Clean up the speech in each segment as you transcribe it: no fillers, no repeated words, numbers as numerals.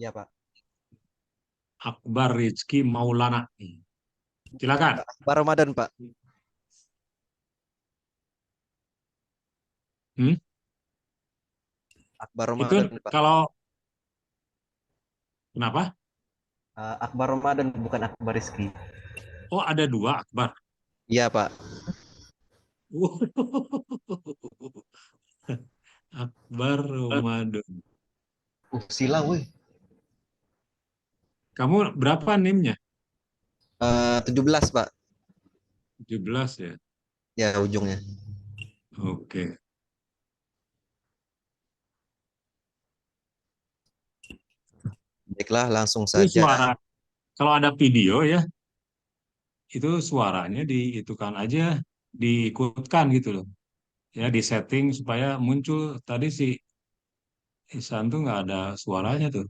Iya, Pak. Akbar Rizky Maulana. Silakan. Akbar Ramadan, Pak. Hmm? Akbar Itu Ramadan, Pak. kalau kenapa? Akbar Ramadan bukan Akbar Rizky. Oh, ada dua Akbar. Iya, Pak. Akbar Ramadan. Silang, woi. Kamu berapa NIM-nya? 17, Pak. 17 ya. Ya, ujungnya. Oke. Baiklah, langsung Itu saja. suara. Kalau ada video ya, itu suaranya diitukan aja, diikutkan gitu loh. Ya, di setting supaya muncul. Tadi si Ihsan tuh nggak ada suaranya tuh.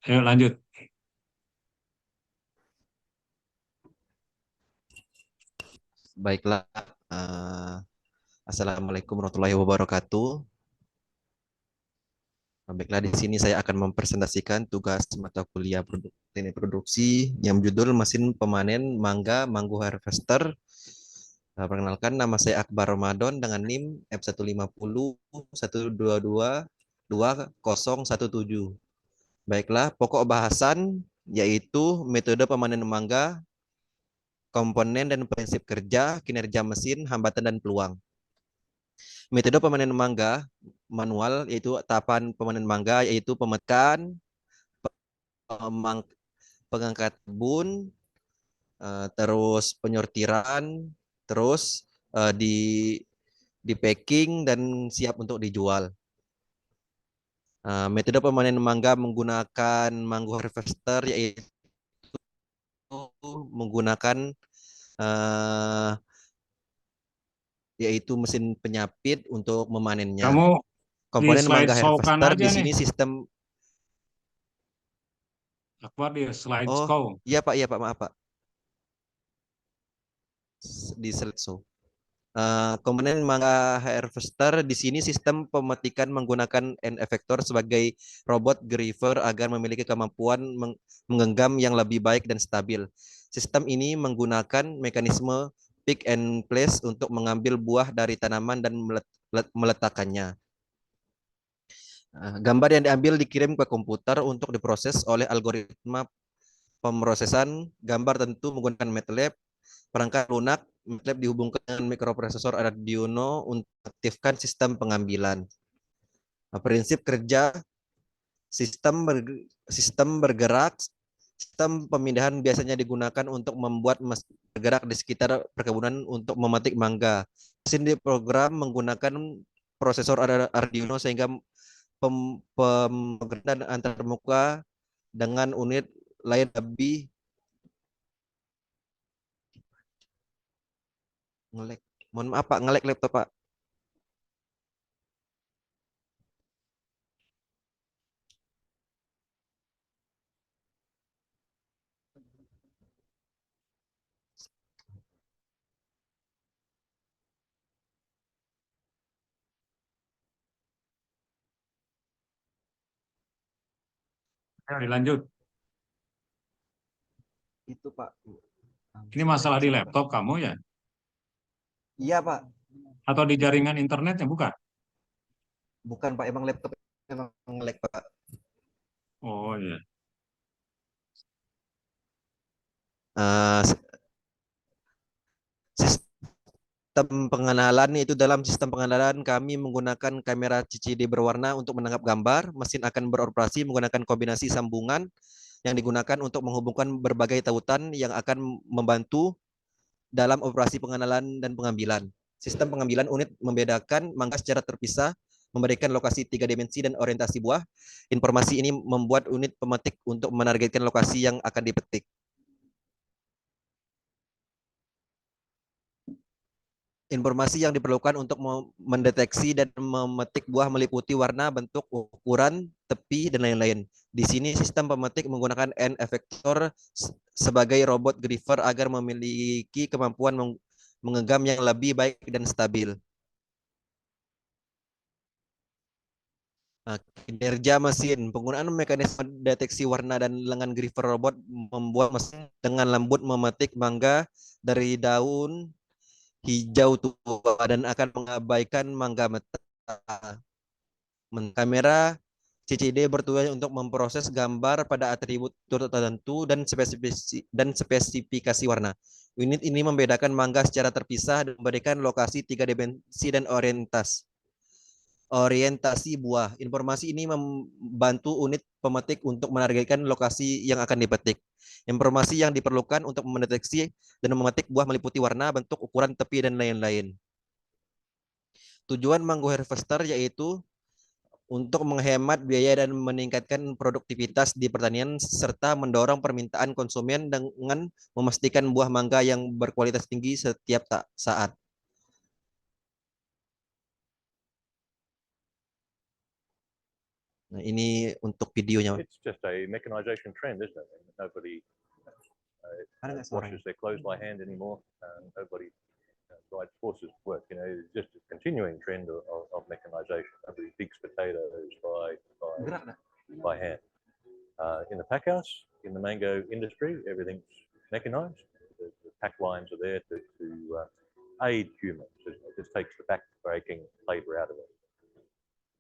Ayo lanjut. Baiklah. eh, Assalamualaikum warahmatullahi wabarakatuh. Baiklah, di sini saya akan mempresentasikan tugas mata kuliah teknik produksi yang berjudul Mesin Pemanen Mangga Mango Harvester. Perkenalkan, nama saya Akbar Ramadan dengan NIM F150 122 2017. Baiklah, pokok bahasan yaitu metode pemanen mangga, komponen dan prinsip kerja, kinerja mesin, hambatan dan peluang. Metode pemanen mangga manual yaitu tahapan pemanen mangga yaitu pemekan, pengangkat bun, terus penyortiran, terus di packing dan siap untuk dijual. Metode pemanen mangga menggunakan mango harvester yaitu menggunakan uh, yaitu mesin penyapit untuk memanennya. Kamu di Komponen slide mangga show kan harvester aja di nih. sini sistem. Akbar di slide Oh, show. iya Pak, maaf Pak. Di slideshow. Komponen mangga harvester di sini sistem pemetikan menggunakan end effector sebagai robot griever agar memiliki kemampuan menggenggam yang lebih baik dan stabil. Sistem ini menggunakan mekanisme pick and place untuk mengambil buah dari tanaman dan meletakkannya. Gambar yang diambil dikirim ke komputer untuk diproses oleh algoritma pemrosesan gambar tentu menggunakan MATLAB. Perangkat lunak MATLAB dihubungkan dengan mikroprosesor Arduino untuk aktifkan sistem pengambilan. Prinsip kerja sistem bergerak. Sistem pemindahan biasanya digunakan untuk membuat mesin bergerak di sekitar perkebunan untuk memetik mangga. Mesin diprogram menggunakan prosesor Arduino sehingga pemrograman antar muka dengan unit lain lebih ngelek. Mohon maaf Pak, ngelek laptop Pak. Ayo dilanjut. Itu Pak. Ini masalah di laptop kamu ya? Iya Pak. Atau di jaringan internetnya? Bukan? Bukan Pak, emang laptop emang ngelek Pak. Oh iya. Eh, Sistem pengenalan itu dalam sistem pengenalan kami menggunakan kamera CCD berwarna untuk menangkap gambar. Mesin akan beroperasi menggunakan kombinasi sambungan yang digunakan untuk menghubungkan berbagai tautan yang akan membantu dalam operasi pengenalan dan pengambilan. Sistem pengambilan unit membedakan mangga secara terpisah, memberikan lokasi 3 dimensi dan orientasi buah. Informasi ini membuat unit pemetik untuk menargetkan lokasi yang akan dipetik. Informasi yang diperlukan untuk mendeteksi dan memetik buah meliputi warna, bentuk, ukuran, tepi, dan lain-lain. Di sini sistem pemetik menggunakan end effector sebagai robot griever agar memiliki kemampuan menggenggam yang lebih baik dan stabil. Kinerja mesin, penggunaan mekanisme deteksi warna dan lengan gripper robot membuat mesin dengan lembut memetik mangga dari daun hijau tua dan akan mengabaikan mangga mentah. Kamera CCD bertujuan untuk memproses gambar pada atribut tertentu dan spesifikasi warna. Unit ini membedakan mangga secara terpisah dan memberikan lokasi tiga dimensi dan orientasi buah. Informasi ini membantu unit pemetik untuk menargetkan lokasi yang akan dipetik. Informasi yang diperlukan untuk mendeteksi dan memetik buah meliputi warna, bentuk, ukuran tepi, dan lain-lain. Tujuan Mango Harvester yaitu untuk menghemat biaya dan meningkatkan produktivitas di pertanian serta mendorong permintaan konsumen dengan memastikan buah mangga yang berkualitas tinggi setiap saat. Nah, ini untuk videonya. It's just a mechanization trend, isn't it? Nobody washes their clothes by hand anymore. Nobody rides horses to work. You know, it's just a continuing trend of mechanization. Nobody digs potatoes by hand. In the pack house, in the mango industry, everything's mechanized. The pack lines are there to aid humans. It just takes the back breaking labor out of it.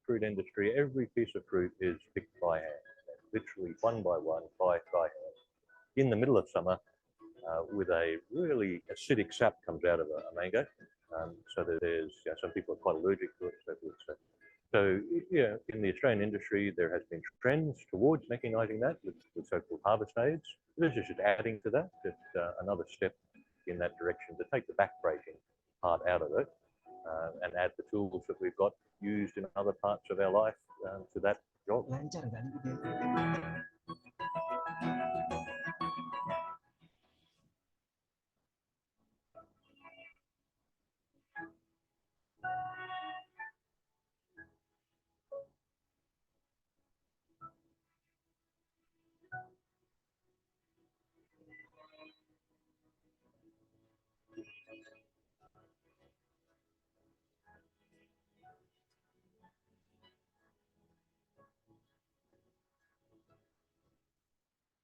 Fruit industry, every piece of fruit is picked by hand, literally one by one, by hand. In the middle of summer, with a really acidic sap comes out of a mango. So there's, some people are quite allergic to it, so in the Australian industry, there has been trends towards mechanizing that with so-called harvest aids. This is just adding to that, just another step in that direction to take the back-breaking part out of it and add the tools that we've got used in other parts of our life to that job.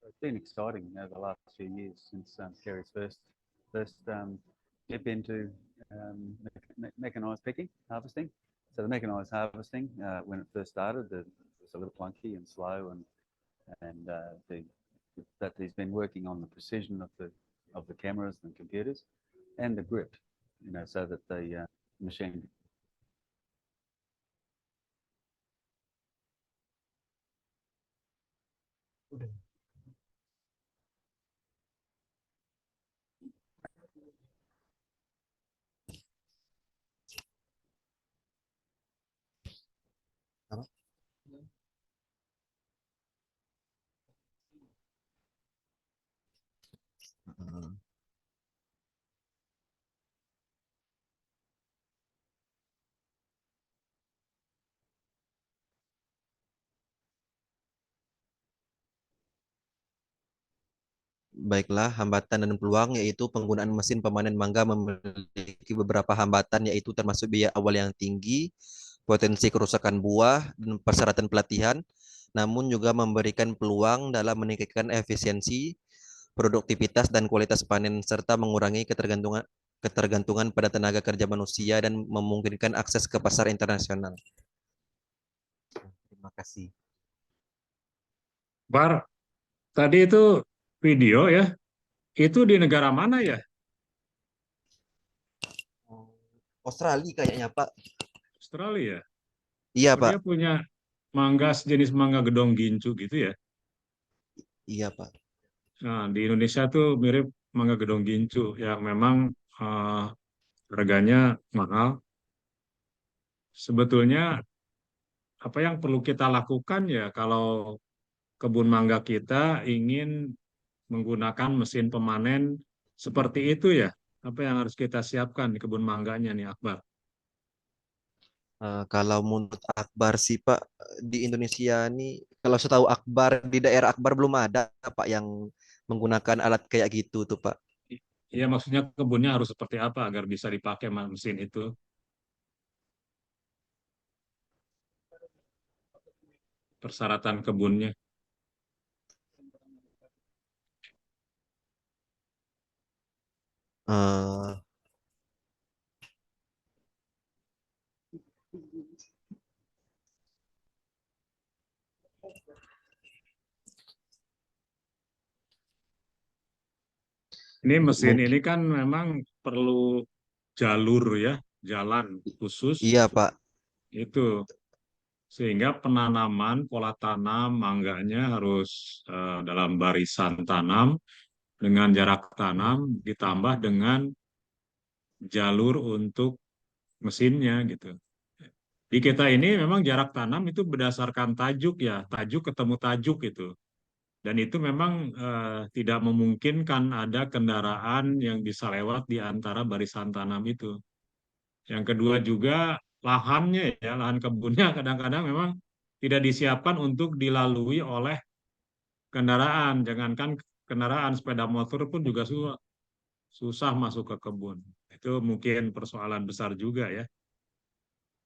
It's been exciting over the last few years since Kerry's first dip into mechanised picking, harvesting. So the mechanised harvesting, when it first started, it was a little clunky and slow, that he's been working on the precision of the cameras and computers and the grip, so that the machine. Baiklah, hambatan dan peluang yaitu penggunaan mesin pemanen mangga memiliki beberapa hambatan yaitu termasuk biaya awal yang tinggi, potensi kerusakan buah, dan persyaratan pelatihan, namun juga memberikan peluang dalam meningkatkan efisiensi, produktivitas, dan kualitas panen serta mengurangi ketergantungan pada tenaga kerja manusia dan memungkinkan akses ke pasar internasional. Terima kasih. Bar, tadi itu video ya, itu di negara mana ya? Australia kayaknya, Pak. Australia. Iya, Oh, Pak. dia punya mangga sejenis mangga gedong gincu gitu ya. Iya, Pak. Nah, di Indonesia tuh mirip mangga gedong gincu yang memang harganya mahal. Sebetulnya apa yang perlu kita lakukan ya kalau kebun mangga kita ingin menggunakan mesin pemanen seperti itu ya? Apa yang harus kita siapkan di kebun mangganya nih, Akbar? Kalau menurut Akbar sih Pak, di Indonesia nih, kalau setahu Akbar di daerah Akbar belum ada Pak yang menggunakan alat kayak gitu tuh Pak. Iya, maksudnya kebunnya harus seperti apa agar bisa dipakai mesin itu? persyaratan kebunnya. Eh, Ini mesin mungkin ini kan memang perlu jalur ya, jalan khusus iya Pak. itu. Sehingga penanaman, pola tanam mangganya harus dalam barisan tanam dengan jarak tanam ditambah dengan jalur untuk mesinnya gitu. Di kita ini memang jarak tanam itu berdasarkan tajuk ya, tajuk ketemu tajuk itu. Dan itu memang tidak memungkinkan ada kendaraan yang bisa lewat di antara barisan tanam itu. Yang kedua juga lahannya ya, lahan kebunnya kadang-kadang memang tidak disiapkan untuk dilalui oleh kendaraan. Jangankan kendaraan, sepeda motor pun juga susah masuk ke kebun. Itu mungkin persoalan besar juga ya.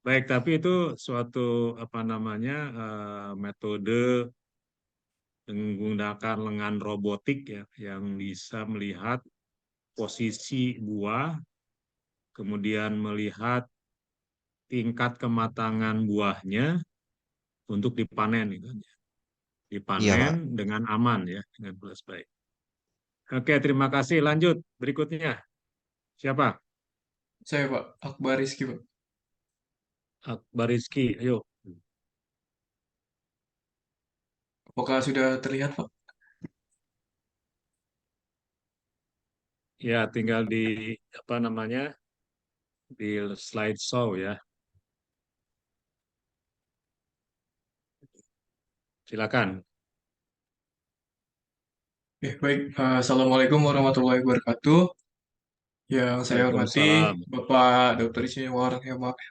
Baik, tapi itu suatu apa namanya metode menggunakan lengan robotik ya yang bisa melihat posisi buah, kemudian melihat tingkat kematangan buahnya untuk dipanen itu. Iya Pak. Dipanen dengan aman ya, dengan proses baik. Oke, terima kasih. Lanjut berikutnya. Siapa? Saya Pak, Akbar Rizky Pak. Akbar Rizky, ayo. Apakah sudah terlihat Pak? Ya, tinggal di apa namanya di slide show ya. Silakan. Baik. Assalamualaikum warahmatullahi wabarakatuh. Yang saya hormati Waalaikumsalam. Bapak Dr. Insinyur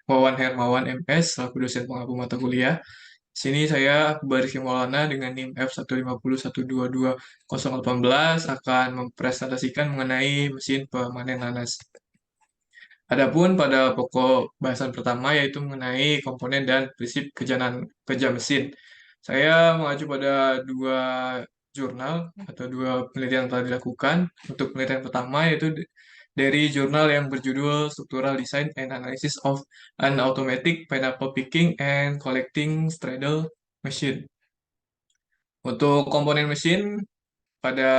Wawan Hermawan MS, selaku dosen pengampu mata kuliah. Sini saya Akbar Rizky Maulana dengan NIM F150122018 akan mempresentasikan mengenai mesin pemanen nanas. Adapun pada pokok bahasan pertama yaitu mengenai komponen dan prinsip kerja mesin. Saya mengacu pada dua jurnal atau dua penelitian yang telah dilakukan. Untuk penelitian pertama yaitu dari jurnal yang berjudul Structural Design and Analysis of an Automatic Pineapple Picking and Collecting Straddle Machine. Untuk komponen mesin pada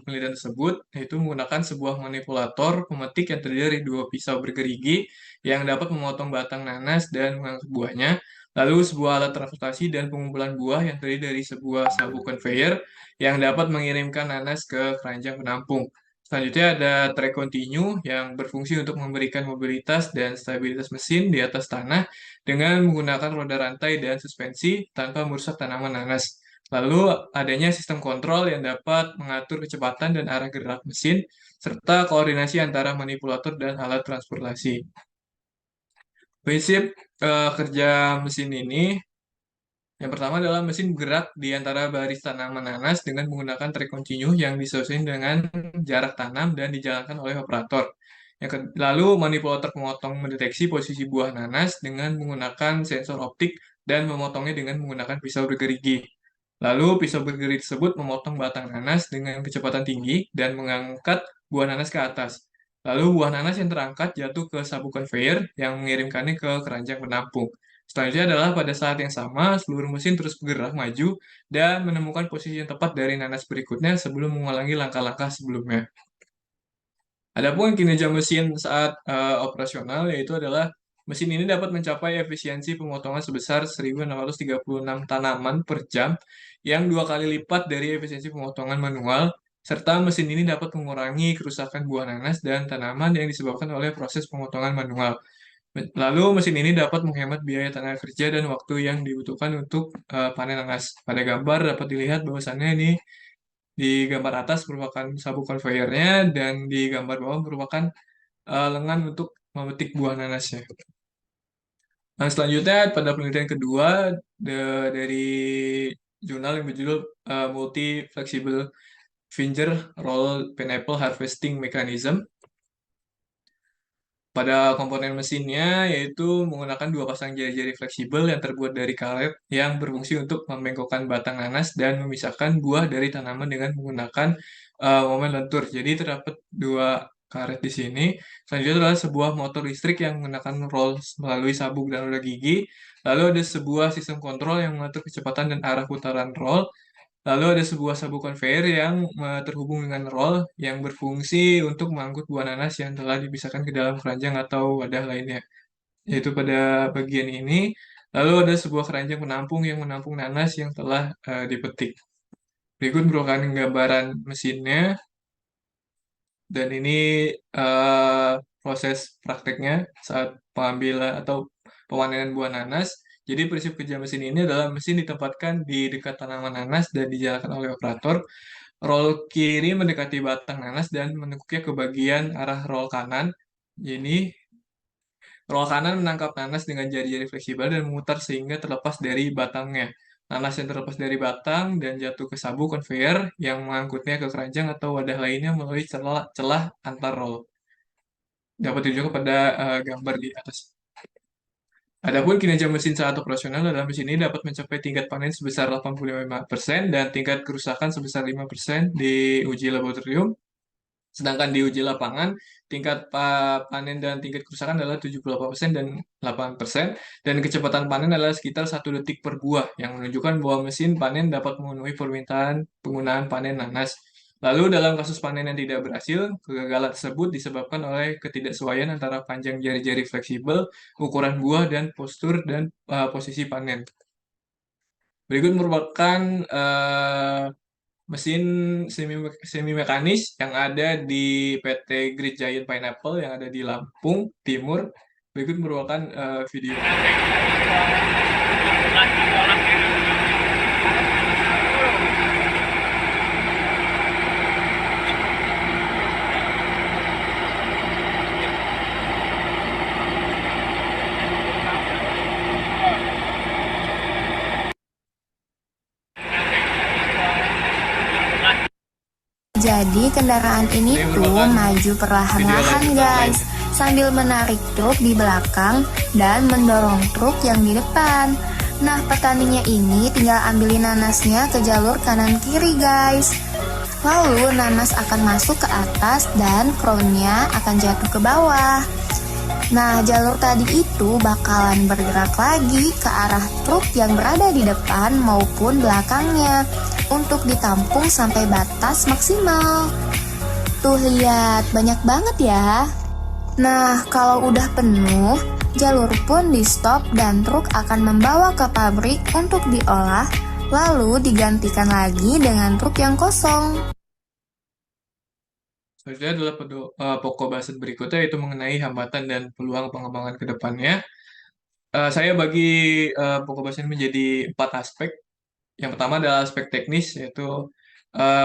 penelitian tersebut, yaitu menggunakan sebuah manipulator pemetik yang terdiri dari dua pisau bergerigi yang dapat memotong batang nanas dan mengangkat buahnya, lalu sebuah alat transportasi dan pengumpulan buah yang terdiri dari sebuah sabuk conveyor yang dapat mengirimkan nanas ke keranjang penampung. Selanjutnya ada trek kontinu yang berfungsi untuk memberikan mobilitas dan stabilitas mesin di atas tanah dengan menggunakan roda rantai dan suspensi tanpa merusak tanaman nanas. Lalu adanya sistem kontrol yang dapat mengatur kecepatan dan arah gerak mesin, serta koordinasi antara manipulator dan alat transportasi. Prinsip kerja mesin ini, yang pertama adalah mesin bergerak di antara baris tanaman nanas dengan menggunakan trek kontinu yang disesuaikan dengan jarak tanam dan dijalankan oleh operator. Lalu manipulator pemotong mendeteksi posisi buah nanas dengan menggunakan sensor optik dan memotongnya dengan menggunakan pisau bergerigi. Lalu pisau bergerigi tersebut memotong batang nanas dengan kecepatan tinggi dan mengangkat buah nanas ke atas. Lalu buah nanas yang terangkat jatuh ke sabuk conveyor yang mengirimkannya ke keranjang penampung. Selanjutnya adalah pada saat yang sama, seluruh mesin terus bergerak maju dan menemukan posisi yang tepat dari nanas berikutnya sebelum mengulangi langkah-langkah sebelumnya. Adapun kinerja mesin saat operasional yaitu adalah mesin ini dapat mencapai efisiensi pemotongan sebesar 1.636 tanaman per jam yang 2 kali lipat dari efisiensi pemotongan manual, serta mesin ini dapat mengurangi kerusakan buah nanas dan tanaman yang disebabkan oleh proses pemotongan manual. Lalu mesin ini dapat menghemat biaya tenaga kerja dan waktu yang dibutuhkan untuk panen nanas. Pada gambar dapat dilihat bahwasannya ini di gambar atas merupakan sabuk conveyornya dan di gambar bawah merupakan lengan untuk memetik buah nanasnya. Nah, selanjutnya pada penelitian kedua dari jurnal yang berjudul Multi Flexible Finger Roll Pineapple Harvesting Mechanism. Pada komponen mesinnya yaitu menggunakan dua pasang jari-jari fleksibel yang terbuat dari karet yang berfungsi untuk membengkokkan batang nanas dan memisahkan buah dari tanaman dengan menggunakan momen lentur. Jadi terdapat dua karet di sini. Selanjutnya adalah sebuah motor listrik yang menggunakan rolls melalui sabuk dan roda gigi. Lalu ada sebuah sistem kontrol yang mengatur kecepatan dan arah putaran roll. Lalu ada sebuah sabuk konveyor yang terhubung dengan roll yang berfungsi untuk mengangkut buah nanas yang telah dipisahkan ke dalam keranjang atau wadah lainnya. Yaitu pada bagian ini. Lalu ada sebuah keranjang penampung yang menampung nanas yang telah dipetik. Berikut merupakan gambaran mesinnya. Dan ini eh, proses prakteknya saat pengambilan atau pemanenan buah nanas. Jadi prinsip kerja mesin ini adalah mesin ditempatkan di dekat tanaman nanas dan dijalankan oleh operator. Roll kiri mendekati batang nanas dan menekuknya ke bagian arah roll kanan. Ini roll kanan menangkap nanas dengan jari-jari fleksibel dan memutar sehingga terlepas dari batangnya. Nanas yang terlepas dari batang dan jatuh ke sabuk konveyor yang mengangkutnya ke keranjang atau wadah lainnya melalui celah antar roll. Dapat ditunjukkan pada gambar di atas. Adapun kinerja mesin saat operasional dalam mesin ini dapat mencapai tingkat panen sebesar 85% dan tingkat kerusakan sebesar 5% di uji laboratorium. Sedangkan di uji lapangan, tingkat panen dan tingkat kerusakan adalah 78% dan 8%, dan kecepatan panen adalah sekitar 1 detik per buah, yang menunjukkan bahwa mesin panen dapat memenuhi permintaan penggunaan panen nanas. Lalu dalam kasus panen yang tidak berhasil, kegagalan tersebut disebabkan oleh ketidaksesuaian antara panjang jari-jari fleksibel, ukuran buah, dan postur dan posisi panen. Berikut merupakan mesin semi mekanis yang ada di PT Great Giant Pineapple yang ada di Lampung Timur. Berikut merupakan video. Jadi kendaraan ini tuh maju perlahan-lahan guys, sambil menarik truk di belakang dan mendorong truk yang di depan. Nah, petaninya ini tinggal ambilin nanasnya ke jalur kanan kiri guys. Lalu nanas akan masuk ke atas dan crownnya akan jatuh ke bawah. Nah, jalur tadi itu bakalan bergerak lagi ke arah truk yang berada di depan maupun belakangnya untuk ditampung sampai batas maksimal. Tuh lihat, banyak banget ya. Nah, kalau udah penuh, jalur pun di stop dan truk akan membawa ke pabrik untuk diolah, lalu digantikan lagi dengan truk yang kosong. Selanjutnya adalah pokok bahasan berikutnya, yaitu mengenai hambatan dan peluang pengembangan ke depannya. Saya bagi pokok bahasan menjadi 4 aspek. Yang pertama adalah aspek teknis, yaitu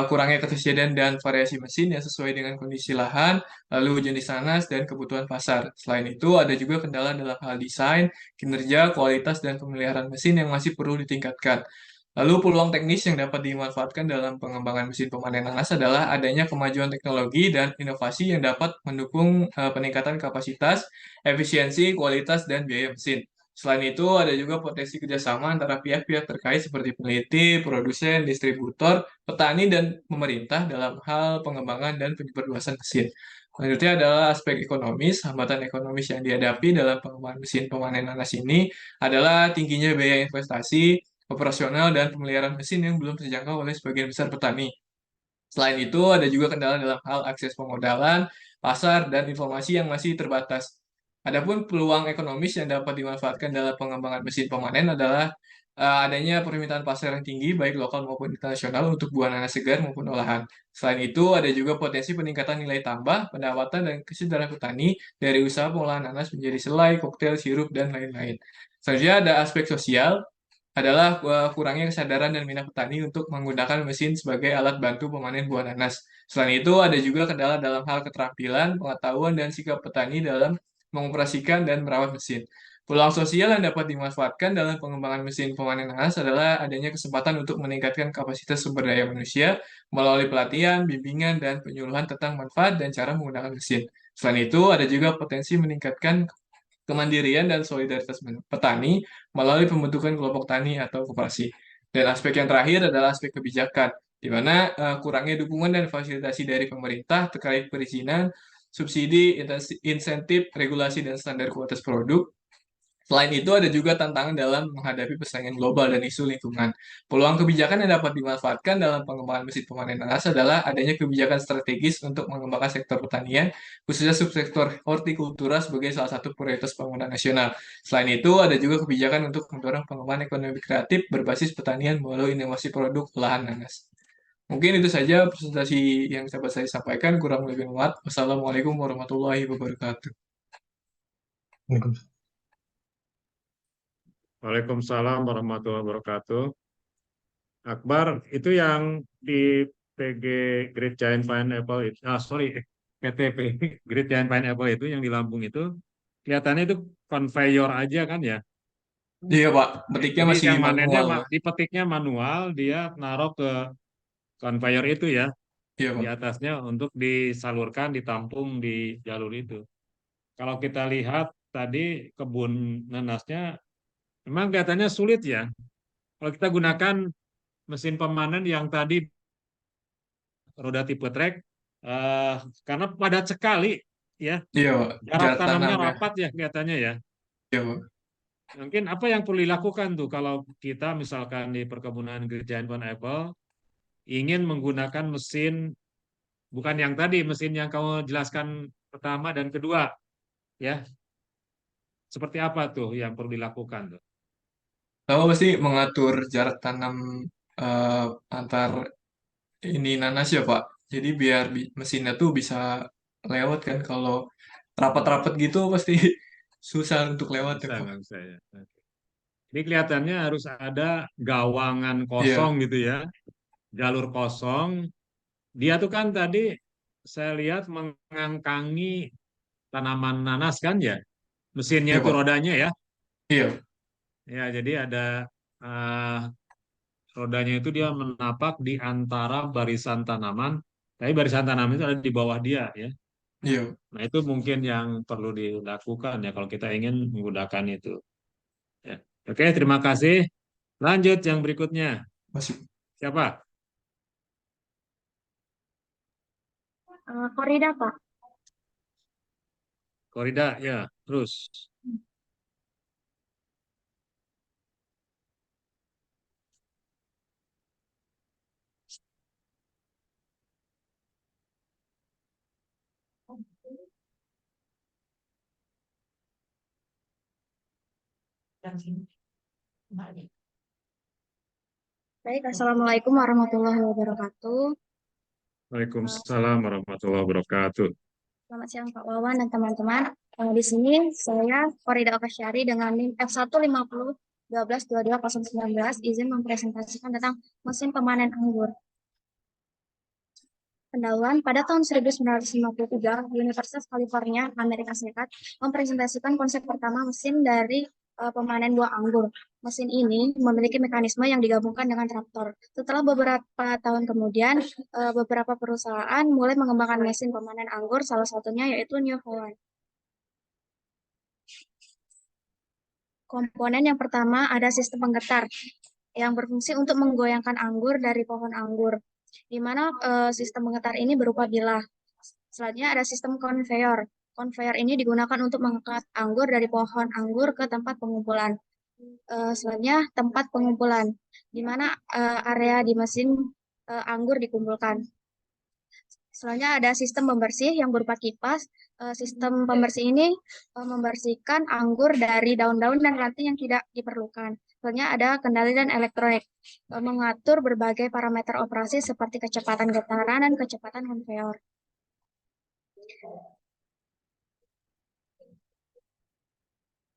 kurangnya ketersediaan dan variasi mesin yang sesuai dengan kondisi lahan, lalu jenis nanas, dan kebutuhan pasar. Selain itu, ada juga kendala dalam hal desain, kinerja, kualitas, dan pemeliharaan mesin yang masih perlu ditingkatkan. Lalu peluang teknis yang dapat dimanfaatkan dalam pengembangan mesin pemanen nanas adalah adanya kemajuan teknologi dan inovasi yang dapat mendukung peningkatan kapasitas, efisiensi, kualitas, dan biaya mesin. Selain itu, ada juga potensi kerjasama antara pihak-pihak terkait seperti peneliti, produsen, distributor, petani, dan pemerintah dalam hal pengembangan dan penyebarluasan mesin. Selanjutnya adalah aspek ekonomis. Hambatan ekonomis yang dihadapi dalam pengembangan mesin pemanen nanas ini adalah tingginya biaya investasi, operasional, dan pemeliharaan mesin yang belum terjangkau oleh sebagian besar petani. Selain itu, ada juga kendala dalam hal akses pemodalan, pasar, dan informasi yang masih terbatas. Adapun peluang ekonomis yang dapat dimanfaatkan dalam pengembangan mesin pemanen adalah adanya permintaan pasar yang tinggi, baik lokal maupun internasional, untuk buah nanas segar maupun olahan. Selain itu, ada juga potensi peningkatan nilai tambah, pendapatan, dan kesejahteraan petani dari usaha pengolahan nanas menjadi selai, koktail, sirup, dan lain-lain. Selanjutnya ada aspek sosial, adalah kurangnya kesadaran dan minat petani untuk menggunakan mesin sebagai alat bantu pemanen buah nanas. Selain itu, ada juga kendala dalam hal keterampilan, pengetahuan, dan sikap petani dalam mengoperasikan dan merawat mesin. Peluang sosial yang dapat dimanfaatkan dalam pengembangan mesin pemanen nanas adalah adanya kesempatan untuk meningkatkan kapasitas sumber daya manusia melalui pelatihan, bimbingan, dan penyuluhan tentang manfaat dan cara menggunakan mesin. Selain itu, ada juga potensi meningkatkan kemandirian dan solidaritas petani melalui pembentukan kelompok tani atau koperasi. Dan aspek yang terakhir adalah aspek kebijakan, di mana kurangnya dukungan dan fasilitasi dari pemerintah terkait perizinan, subsidi, insentif, regulasi, dan standar kualitas produk. Selain itu, ada juga tantangan dalam menghadapi persaingan global dan isu lingkungan. Peluang kebijakan yang dapat dimanfaatkan dalam pengembangan mesin pemanen nanas adalah adanya kebijakan strategis untuk mengembangkan sektor pertanian, khususnya subsektor hortikultura sebagai salah satu prioritas pembangunan nasional. Selain itu, ada juga kebijakan untuk mendorong pengembangan ekonomi kreatif berbasis pertanian melalui inovasi produk olahan nanas. Mungkin itu saja presentasi yang dapat saya sampaikan. Kurang lebih muat. Wassalamualaikum warahmatullahi wabarakatuh. Waalaikumsalam warahmatullahi wabarakatuh. Akbar, itu yang di PG Great Giant Pineapple itu, PTP Great Giant Pineapple itu yang di Lampung itu, kelihatannya itu conveyor aja kan ya? Iya Pak, petiknya Jadi masih yang manennya manual. dipetiknya manual, dia naruh ke conveyor itu ya, Iya di Pak. atasnya untuk disalurkan, ditampung di jalur itu. Kalau kita lihat tadi kebun nanasnya, memang kelihatannya sulit ya. Kalau kita gunakan mesin pemanen yang tadi roda tipe trek, karena padat sekali ya, Iya Pak, jarak jarak tanamnya tanamnya. rapat ya kelihatannya ya. Iya Pak. Mungkin apa yang perlu dilakukan tuh kalau kita misalkan di perkebunan Giant Pineapple ingin menggunakan mesin, bukan yang tadi, mesin yang kamu jelaskan pertama dan kedua ya, seperti apa tuh yang perlu dilakukan tuh? Tahu pasti mengatur jarak tanam eh, antar ini nanas ya Pak. Jadi biar mesinnya tuh bisa lewat kan. Kalau rapat-rapat gitu pasti susah untuk lewat ya Bisa Pak. nggak bisa ya? Oke. Jadi kelihatannya harus ada gawangan kosong Iya, gitu ya, jalur kosong. Dia tuh kan tadi saya lihat mengangkangi tanaman nanas kan ya, mesinnya iya itu Pak. rodanya ya. Iya, Ya, jadi ada eh, rodanya itu dia menapak di antara barisan tanaman, tapi barisan tanaman itu ada di bawah dia ya. iya. Nah, itu mungkin yang perlu dilakukan ya kalau kita ingin menggunakan itu. Ya. Oke, terima kasih. Lanjut yang berikutnya. Masih. Siapa? Korida, Pak. Korida, ya. Terus. Baik, Assalamualaikum warahmatullahi wabarakatuh. Waalaikumsalam warahmatullahi wabarakatuh. Selamat siang Pak Wawan dan teman-teman. Di sini saya Korida Okasyari dengan NIM F15012222019 izin mempresentasikan tentang mesin pemanen anggur. Pendahuluan pada tahun 1953, Universitas California, Amerika Serikat, mempresentasikan konsep pertama mesin dari pemanen buah anggur. Mesin ini memiliki mekanisme yang digabungkan dengan traktor. Setelah beberapa tahun kemudian, beberapa perusahaan mulai mengembangkan mesin pemanen anggur, salah satunya yaitu New Holland. Komponen yang pertama ada sistem penggetar yang berfungsi untuk menggoyangkan anggur dari pohon anggur, di mana sistem penggetar ini berupa bilah. Selanjutnya ada sistem konveyor. Konveyor ini digunakan untuk mengangkat anggur dari pohon anggur ke tempat pengumpulan. Selanjutnya tempat pengumpulan, di mana area di mesin anggur dikumpulkan. Selanjutnya ada sistem pembersih yang berupa kipas. Sistem pembersih ini membersihkan anggur dari daun-daun dan ranting yang tidak diperlukan. Selanjutnya ada kendali dan elektronik, mengatur berbagai parameter operasi seperti kecepatan getaran dan kecepatan konveyor.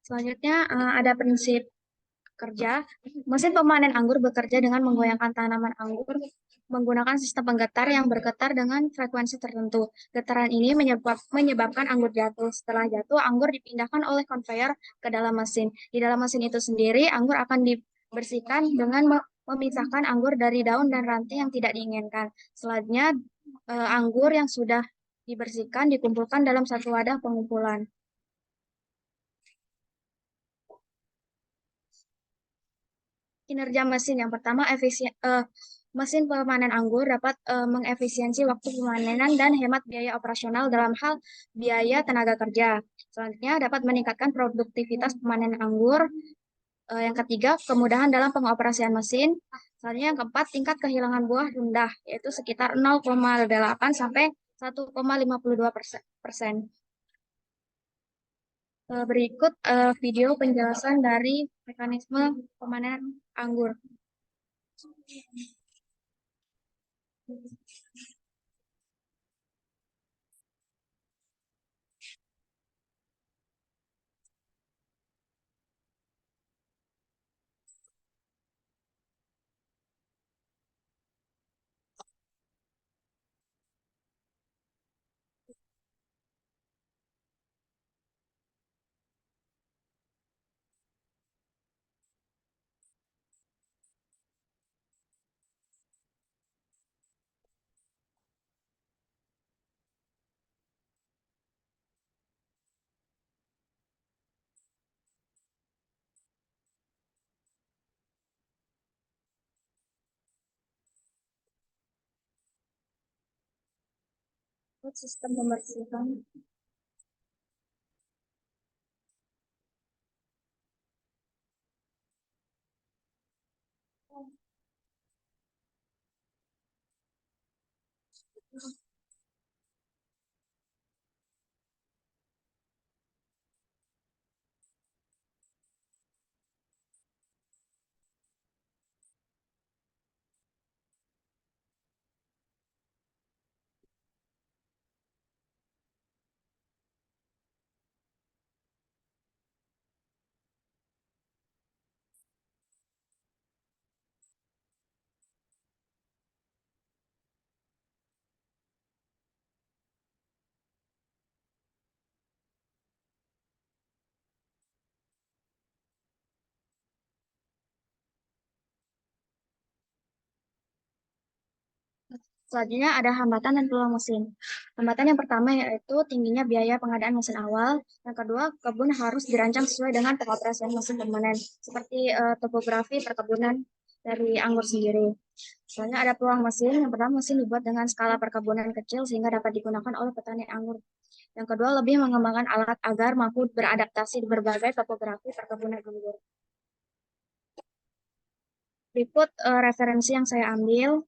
Selanjutnya ada prinsip kerja. Mesin pemanen anggur bekerja dengan menggoyangkan tanaman anggur menggunakan sistem penggetar yang bergetar dengan frekuensi tertentu. Getaran ini menyebabkan anggur jatuh. Setelah jatuh, anggur dipindahkan oleh konveyor ke dalam mesin. Di dalam mesin itu sendiri, anggur akan dibersihkan dengan memisahkan anggur dari daun dan ranting yang tidak diinginkan. Selanjutnya, anggur yang sudah dibersihkan, dikumpulkan dalam satu wadah pengumpulan. Kinerja mesin yang pertama, mesin pemanen anggur dapat mengefisiensi waktu pemanenan dan hemat biaya operasional dalam hal biaya tenaga kerja. Selanjutnya dapat meningkatkan produktivitas pemanenan anggur. Yang ketiga, kemudahan dalam pengoperasian mesin. Selanjutnya yang keempat, tingkat kehilangan buah rendah, yaitu sekitar 0,8 sampai 1,52%. Berikut video penjelasan dari mekanisme pemanenan anggur. Sistem pembersihan. Selanjutnya ada hambatan dan peluang mesin. Hambatan yang pertama yaitu tingginya biaya pengadaan mesin awal. Yang kedua, kebun harus dirancang sesuai dengan pengoperasian mesin permanen, seperti topografi perkebunan dari anggur sendiri. Selanjutnya ada peluang mesin. Yang pertama, mesin dibuat dengan skala perkebunan kecil sehingga dapat digunakan oleh petani anggur. Yang kedua, lebih mengembangkan alat agar mampu beradaptasi di berbagai topografi perkebunan anggur. Berikut referensi yang saya ambil.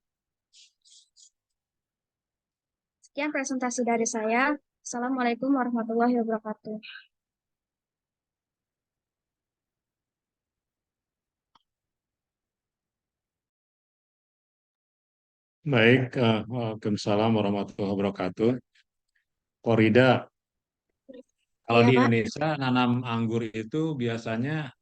Sekian presentasi dari saya. Assalamualaikum warahmatullahi wabarakatuh. Baik, Waalaikumsalam warahmatullahi wabarakatuh. Korida, kalau Iya, di Pak. Indonesia nanam anggur itu biasanya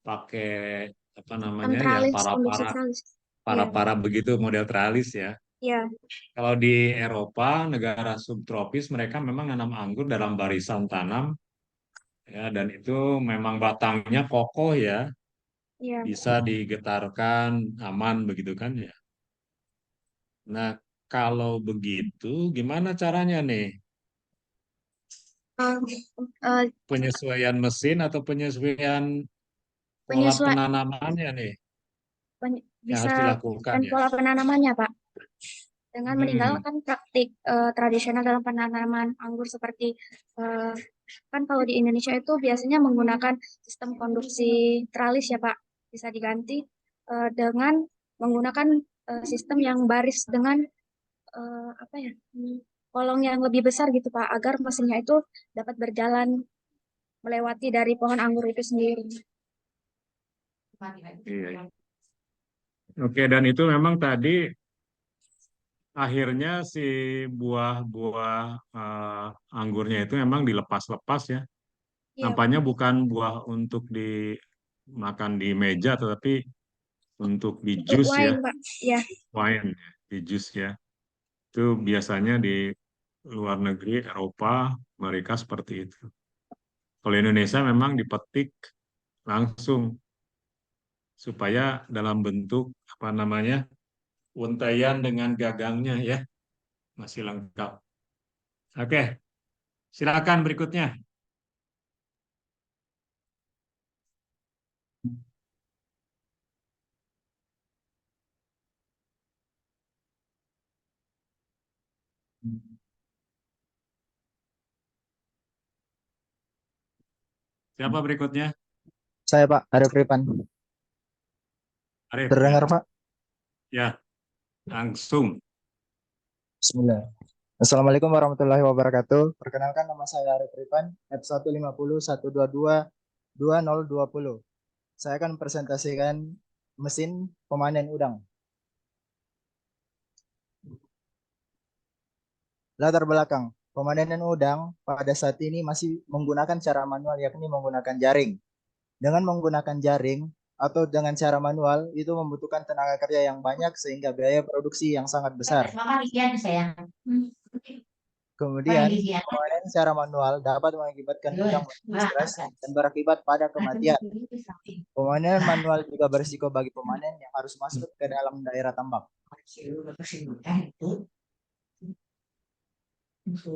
pakai apa namanya ya Tralis, kondisi para-para tralis. Iya, para-para begitu model tralis ya. iya, Kalau di Eropa, negara subtropis mereka memang nanam anggur dalam barisan tanam ya dan itu memang batangnya kokoh ya, iya. bisa digetarkan aman begitu kan ya. Nah, kalau begitu gimana caranya nih? Eh, eh, Penyesuaian mesin atau penyesuaian pola penyesuaian penanamannya nih yang bisa harus dilakukan dan ya. pola penanamannya, Pak. Dengan Hmm, meninggalkan praktik tradisional dalam penanaman anggur seperti eh, kan kalau di Indonesia itu biasanya menggunakan sistem konduksi tralis ya, Pak. Bisa diganti dengan menggunakan sistem yang baris dengan apa ya, kolong yang lebih besar gitu Pak, agar mesinnya itu dapat berjalan melewati dari pohon anggur itu sendiri. iya. Oke, dan itu memang tadi akhirnya si buah-buah anggurnya itu memang dilepas-lepas ya. Iya, Nampaknya bukan buah untuk dimakan di meja, tetapi untuk di untuk jus ya, wine Pak. Ya, wine ya, di jus ya. Itu biasanya di luar negeri, Eropa, mereka seperti itu. Kalau Indonesia memang dipetik langsung supaya dalam bentuk apa namanya, untayan dengan gagangnya ya, masih lengkap. Oke, silakan berikutnya. Siapa berikutnya? Saya Pak, Arif Ripan. Arif, Terdengar ya. Pak? Ya, langsung. Bismillah. Assalamualaikum warahmatullahi wabarakatuh. Perkenalkan nama saya Arif Ripan, F150 122 2020. Saya akan presentasikan mesin pemanen udang. Latar belakang, pemanenan udang pada saat ini masih menggunakan cara manual, yakni menggunakan jaring. Dengan menggunakan jaring atau dengan cara manual itu membutuhkan tenaga kerja yang banyak sehingga biaya produksi yang sangat besar. Kemudian, pemanen secara manual dapat mengakibatkan udang stres dan berakibat pada kematian. Pemanen manual juga berisiko bagi pemanen yang harus masuk ke dalam daerah tambak.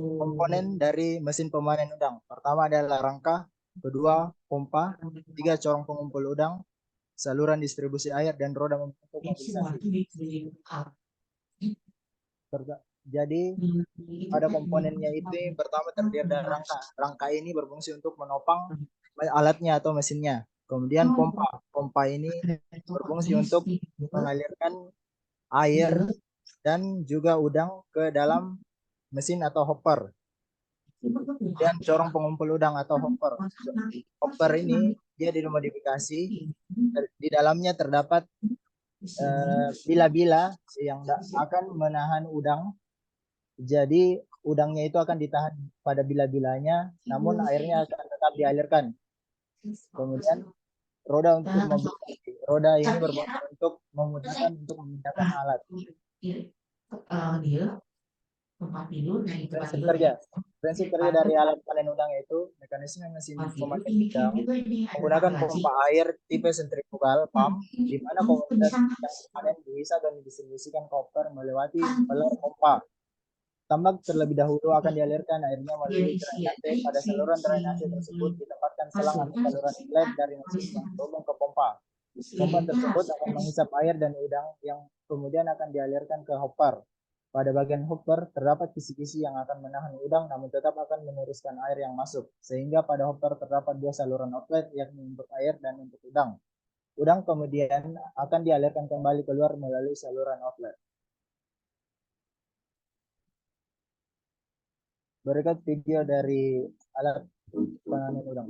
Komponen dari mesin pemanen udang. Pertama adalah rangka, kedua pompa, tiga corong pengumpul udang, saluran distribusi air, dan roda untuk mobilisasi. Jadi pada komponennya itu yang pertama terdiri dari rangka. Rangka ini berfungsi untuk menopang alatnya atau mesinnya. Kemudian pompa. Pompa ini berfungsi untuk mengalirkan air dan juga udang ke dalam mesin atau hopper. Dan corong pengumpul udang atau hopper. Hopper ini dia dimodifikasi. Di dalamnya terdapat bila-bila yang akan menahan udang. Jadi udangnya itu akan ditahan pada bila-bilanya, namun airnya akan tetap dialirkan. Kemudian roda untuk mobilisasi. Roda ini berfungsi untuk memudahkan untuk memindahkan alat. Prinsip kerja. Prinsip kerja dari alat panen udang yaitu mekanisme mesin pemanen udang menggunakan pompa air tipe sentrifugal pump, di mana komunitas yang panen dihisap dan didistribusikan koper melewati peler pompa. Tambak terlebih dahulu akan dialirkan airnya melalui drainase. Pada saluran drainase tersebut ditempatkan selang atau saluran inlet dari mesin yang terhubung ke pompa. Pompa tersebut akan menghisap air dan udang yang kemudian akan dialirkan ke hopper. Pada bagian hopper terdapat kisi-kisi yang akan menahan udang namun tetap akan meneruskan air yang masuk. Sehingga pada hopper terdapat dua saluran outlet yakni untuk air dan untuk udang. Udang kemudian akan dialirkan kembali keluar melalui saluran outlet. Berikut video dari alat panen udang.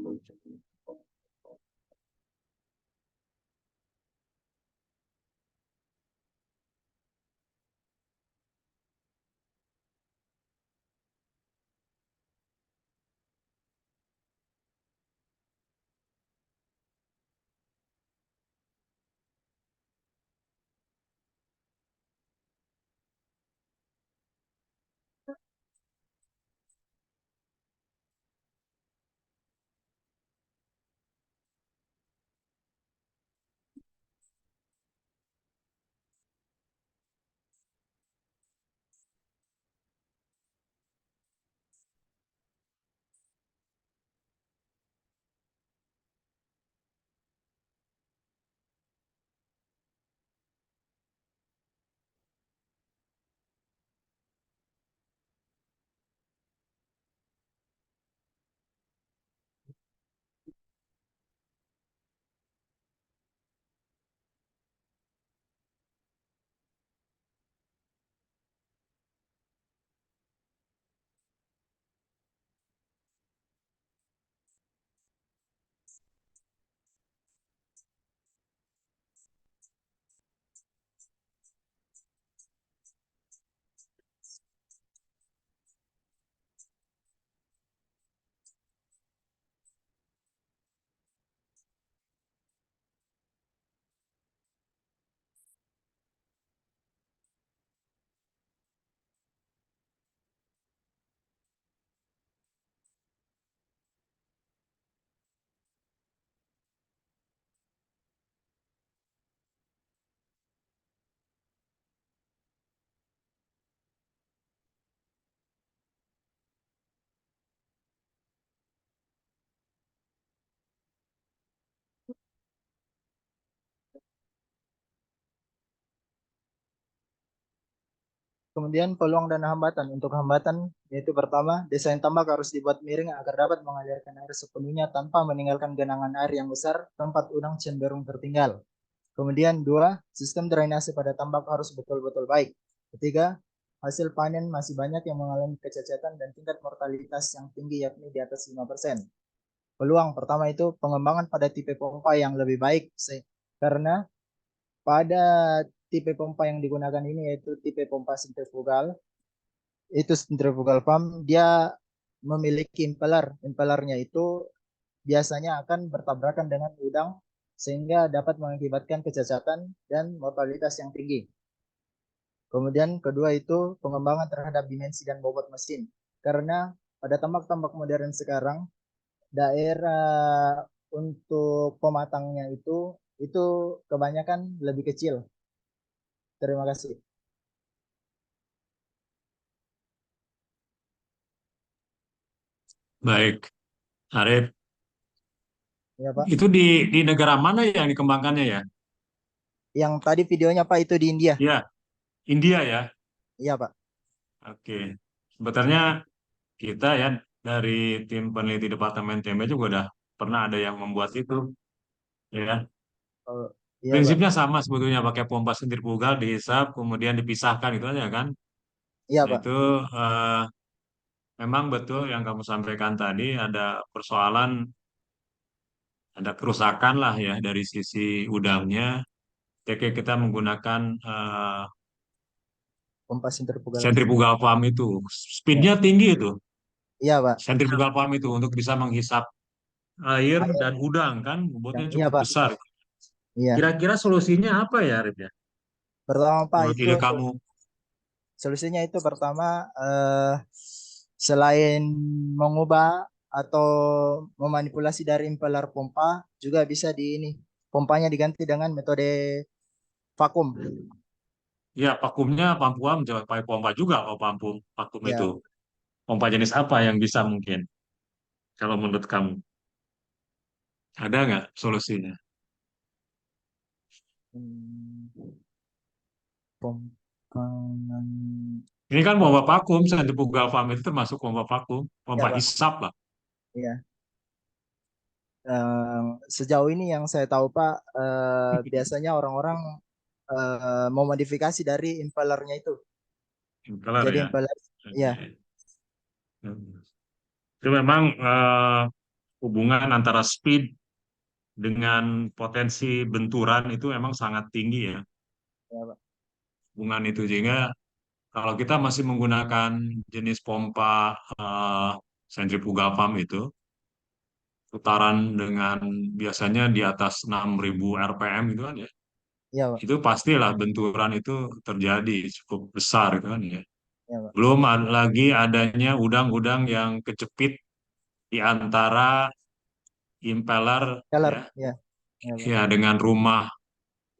kemudian peluang dan hambatan. Untuk hambatan yaitu pertama, desain tambak harus dibuat miring agar dapat mengalirkan air sepenuhnya tanpa meninggalkan genangan air yang besar, tempat udang cenderung tertinggal. Kemudian dua, sistem drainase pada tambak harus betul-betul baik. Ketiga, hasil panen masih banyak yang mengalami kecacatan dan tingkat mortalitas yang tinggi yakni di atas 5%. Peluang pertama itu pengembangan pada tipe pompa yang lebih baik karena pada tipe pompa yang digunakan ini yaitu tipe pompa sentrifugal. Itu centrifugal pump, dia memiliki impeller. Impellernya itu biasanya akan bertabrakan dengan udang sehingga dapat mengakibatkan kecacatan dan mortalitas yang tinggi. Kemudian kedua itu pengembangan terhadap dimensi dan bobot mesin. Karena pada tambak-tambak modern sekarang daerah untuk pematangnya itu kebanyakan lebih kecil. Terima kasih. Baik, Arif. Ya, Pak. Itu di negara mana yang dikembangkannya ya? Yang tadi videonya Pak itu di India. Iya, India ya. Iya, Pak. Oke. Sebetulnya kita ya dari tim peneliti Departemen TMB juga udah pernah ada yang membuat itu, ya. Oh, iya, Pak. Prinsipnya sama sebetulnya, pakai pompa sentrifugal, dihisap, kemudian dipisahkan itu aja kan. Iya, Nah Pak. itu memang betul yang kamu sampaikan tadi, ada persoalan, ada kerusakan lah ya dari sisi udangnya. Jadi kita menggunakan Pompa sentrifugal. centrifugal pump itu, Iya, speednya tinggi itu, iya, Pak. centrifugal pump itu untuk bisa menghisap air Air dan udang kan, dan bobotnya iya, cukup Pak. besar. Iya. Kira-kira solusinya apa ya, Arif ya? Pertama, Pak, Menurut itu ide kamu? solusinya itu pertama selain mengubah atau memanipulasi dari impeller pompa juga bisa di ini pompanya diganti dengan metode vakum. Ya, vakumnya pampuam, jangan pakai pompa juga. Oh, vakum itu. Ya. Pompa jenis apa yang bisa mungkin? Kalau menurut kamu, ada nggak solusinya? Hmm, pompa. Ini kan pompa vakum, centrifugal pump itu termasuk pompa vakum, Ya, pompa Pak. hisap lah. Ya. Sejauh ini yang saya tahu, Pak, biasanya orang-orang memodifikasi dari impellernya itu. Impeller Jadi ya. impeller, ya, Oke. Itu memang hubungan antara speed dengan potensi benturan itu memang sangat tinggi ya, ya, Pak. hubungan itu. Sehingga kalau kita masih menggunakan jenis pompa centrifugal pump itu, putaran dengan biasanya di atas 6.000 RPM gitu kan ya, Ya, Pak. itu pastilah benturan itu terjadi cukup besar gitu kan ya. Ya, Pak. Belum lagi adanya udang-udang yang kecepit di antara impeller Impeller, ya, ya, ya, Pak. ya dengan rumah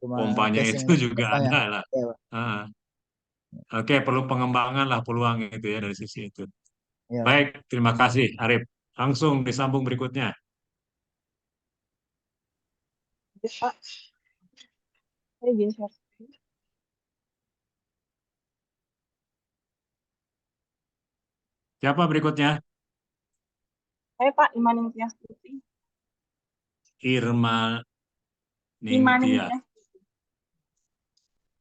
Cuma pompanya casing itu juga pompanya. ada lah. Ya, Pak. Ah, Oke, perlu pengembangan lah peluang itu ya dari sisi itu. Ya, Pak. Baik, terima kasih Arif. Langsung disambung berikutnya. Pak, saya izin share. Siapa berikutnya? Saya Pak Imaning Tias Putri. Irma Imaning Ningtyas. Tias.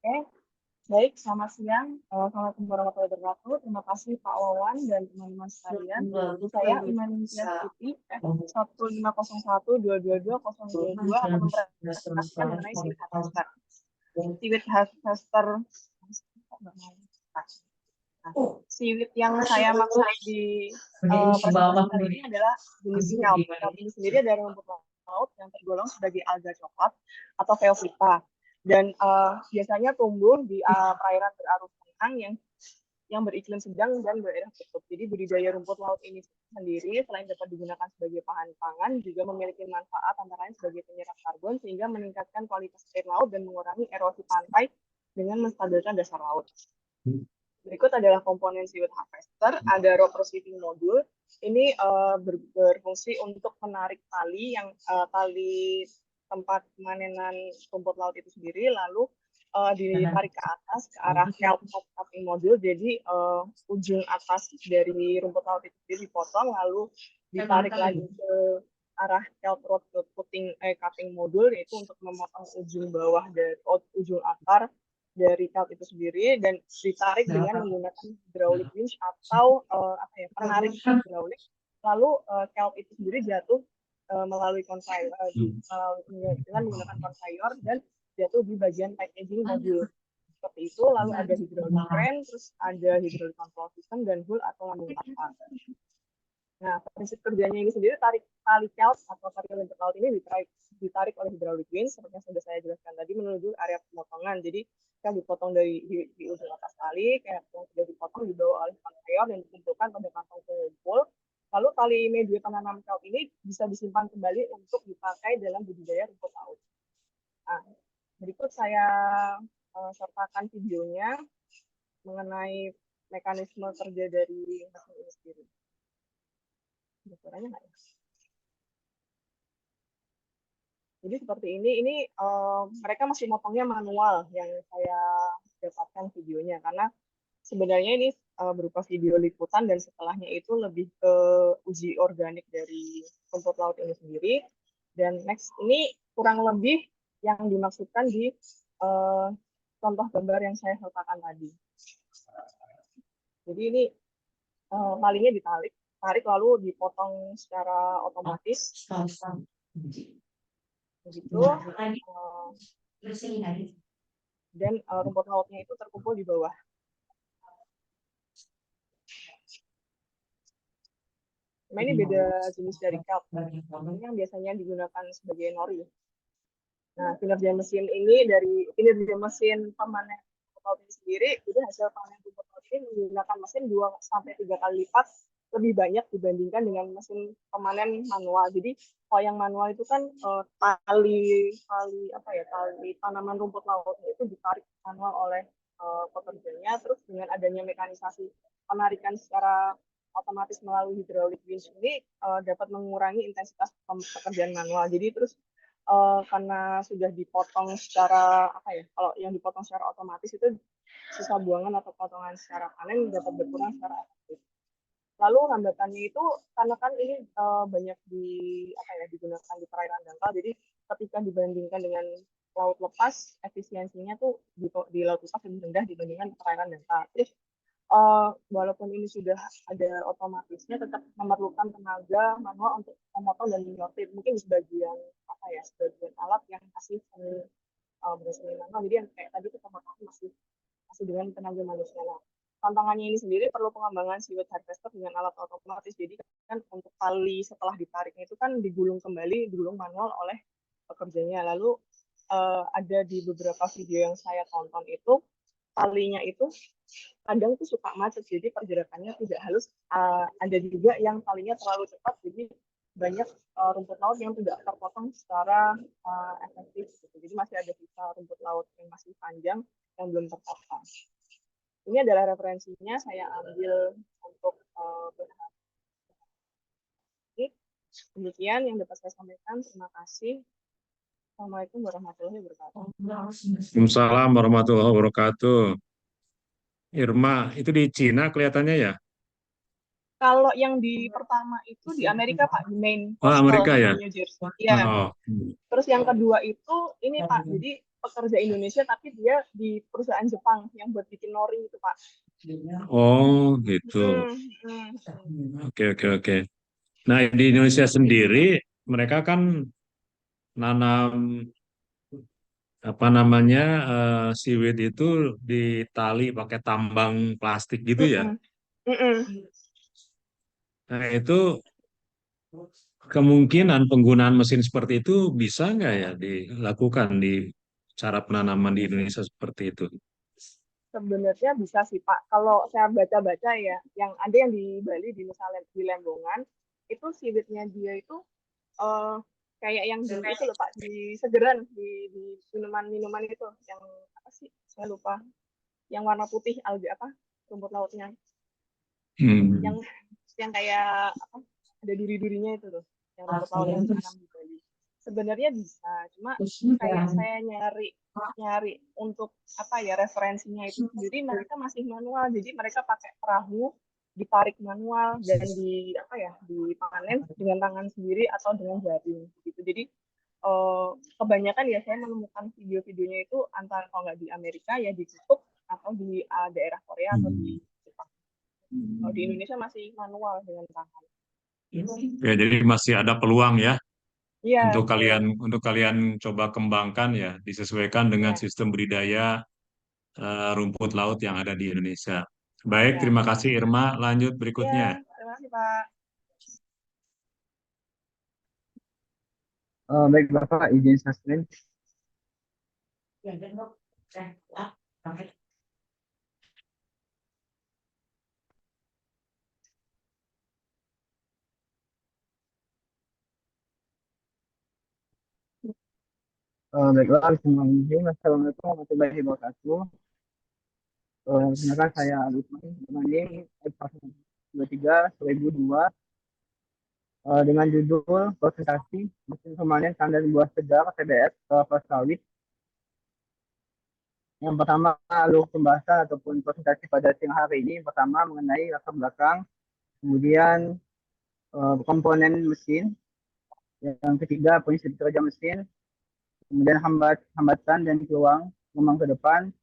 Oke, baik. Selamat siang. Assalamualaikum warahmatullahi wabarakatuh. Terima kasih Pak Wawan dan teman-teman sekalian. Saya Imaning Tias Putri, F150122222 akan mempresentasikan mengenai Seaweed Harvester. Seaweed Harvester. Seaweed yang saya maksud di presentasi kali ini adalah jenis kelp. Kelp ini sendiri dari rumput laut yang tergolong sebagai alga coklat atau Phaeophyta, dan biasanya tumbuh di perairan berarus tenang yang beriklim sedang dan daerah tertutup. Jadi budidaya rumput laut ini sendiri selain dapat digunakan sebagai bahan pangan, juga memiliki manfaat antara lain sebagai penyerap karbon sehingga meningkatkan kualitas air laut dan mengurangi erosi pantai dengan menstabilkan dasar laut. Berikut adalah komponen Seaweed Harvester. Ada rope receiving module. Ini berfungsi untuk menarik tali tali tempat pemanenan rumput laut itu sendiri, lalu ditarik ke atas ke arah kelp cutting module. Jadi ujung atas dari rumput laut itu sendiri dipotong, lalu ditarik lagi ke arah kelp root cutting module, yaitu untuk memotong ujung bawah dari ujung akar dari kelp itu sendiri, dan ditarik dengan menggunakan hydraulic winch atau penarik hidraulik. Lalu kelp itu sendiri jatuh melalui conveyor dengan menggunakan conveyor dan jatuh di bagian packaging modul seperti itu. Lalu ada hydraulic crane, terus ada hydraulic control system dan hull atau lambung kapal. Nah, prinsip kerjanya ini sendiri, tali kelp atau tali rumput laut ini ditarik oleh hydraulic winch seperti yang sudah saya jelaskan tadi menuju area pemotongan. Jadi kan dipotong dari di ujung atas tali, kayak yang sudah dipotong dibawa oleh conveyor dan dikumpulkan pada kantong pengumpul. Lalu tali media penanam kelp ini bisa disimpan kembali untuk dipakai dalam budidaya rumput laut. Nah, berikut saya sertakan videonya mengenai mekanisme kerja dari mesin ini sendiri. Suaranya nggak ya? Jadi seperti ini mereka masih motongnya manual yang saya dapatkan videonya, karena sebenarnya ini berupa video liputan dan setelahnya itu lebih ke uji organik dari rumput laut ini sendiri. Dan next ini kurang lebih yang dimaksudkan di contoh gambar yang saya sertakan tadi. Jadi ini talinya tarik lalu dipotong secara otomatis. Begitu. Dan rumput lautnya itu terkumpul di bawah. Nah, ini beda jenis dari kelp. Ini yang biasanya digunakan sebagai nori. Nah, kinerja mesin mesin pemanen rumput laut ini sendiri, jadi hasil panen rumput laut ini menggunakan mesin 2-3 kali lipat lebih banyak dibandingkan dengan mesin pemanen manual. Jadi kalau yang manual itu kan tali tanaman rumput lautnya itu ditarik manual oleh pekerjanya, terus dengan adanya mekanisasi penarikan secara otomatis melalui hydraulic winch ini dapat mengurangi intensitas pekerjaan manual. Jadi terus karena sudah dipotong secara kalau yang dipotong secara otomatis itu sisa buangan atau potongan secara panen dapat berkurang secara efektif. Lalu hambatannya itu karena kan ini banyak digunakan di perairan dangkal, jadi ketika dibandingkan dengan laut lepas, efisiensinya tuh di laut lepas lebih rendah dibandingkan perairan dangkal. Terus walaupun ini sudah ada otomatisnya, tetap memerlukan tenaga manual untuk memotong dan menyortir. Mungkin sebagian alat yang masih bersemi manual. Jadi yang kayak tadi itu pemotongan masih dengan tenaga manusia. Nah, tantangannya ini sendiri perlu pengembangan seaweed harvester dengan alat otomatis. Jadi kan untuk tali setelah ditariknya itu kan digulung manual oleh pekerjanya. Lalu ada di beberapa video yang saya tonton itu talinya itu kadang tuh suka macet, jadi pergerakannya tidak halus. Ada juga yang talinya terlalu cepat, jadi banyak rumput laut yang tidak terpotong secara efektif. Jadi masih ada sisa rumput laut yang masih panjang yang belum terpotong. Ini adalah referensinya, saya ambil untuk demikian yang dapat saya sampaikan. Terima kasih. Assalamualaikum warahmatullahi wabarakatuh. Waalaikumsalam warahmatullahi wabarakatuh. Irma, itu di Cina kelihatannya ya? Kalau yang di pertama itu di Amerika, Pak, di Maine, Amerika ya? New Jersey. Ya. Oh. Terus yang kedua itu ini Pak, jadi pekerja Indonesia tapi dia di perusahaan Jepang yang buat bikin nori itu Pak. Oh gitu. Oke. Nah di Indonesia sendiri mereka kan nanam seaweed itu ditali pakai tambang plastik gitu ya. Nah itu kemungkinan penggunaan mesin seperti itu bisa nggak ya dilakukan di cara penanaman di Indonesia seperti itu? Sebenarnya bisa sih Pak. Kalau saya baca-baca ya, yang ada yang di Bali, di misalnya di Lembongan, itu seaweednya dia itu kayak yang di itu loh Pak, di segeran, di minuman itu, yang apa sih? Saya lupa. Yang warna putih alga rumput lautnya. Yang kayak ada duri-durinya itu tuh, yang rumput laut yang ditanam di Bali. sebenarnya bisa, cuma kayak saya nyari untuk apa ya referensinya itu sendiri mereka masih manual, jadi mereka pakai perahu ditarik manual dan di apa ya dipanen dengan tangan sendiri atau dengan jaring gitu. Jadi kebanyakan ya saya menemukan video-videonya itu antara kalau nggak di Amerika ya di YouTube atau di daerah Korea atau di Jepang. Kalau di Indonesia masih manual dengan tangan. Ya, jadi masih ada peluang ya Iya, untuk kalian coba kembangkan ya, disesuaikan dengan iya, sistem budidaya rumput laut yang ada di Indonesia. Baik, iya. terima kasih Irma. Lanjut Iya, berikutnya. terima kasih Pak. Baik Bapak, izin sastra. Baiklah, bismillahirrahmanirrahim. Assalamualaikum warahmatullahi wabarakatuh. Perkenalkan saya Alif Mani, episode 23/2002, dengan judul presentasi mesin pemanen tandan buah segar TBS kelapa sawit. Yang pertama, alur pembahasan ataupun presentasi pada siang hari ini. Pertama, mengenai latar belakang, kemudian komponen mesin, yang ketiga, prinsip kerja mesin, kemudian hambatan dan peluang memang ke depan,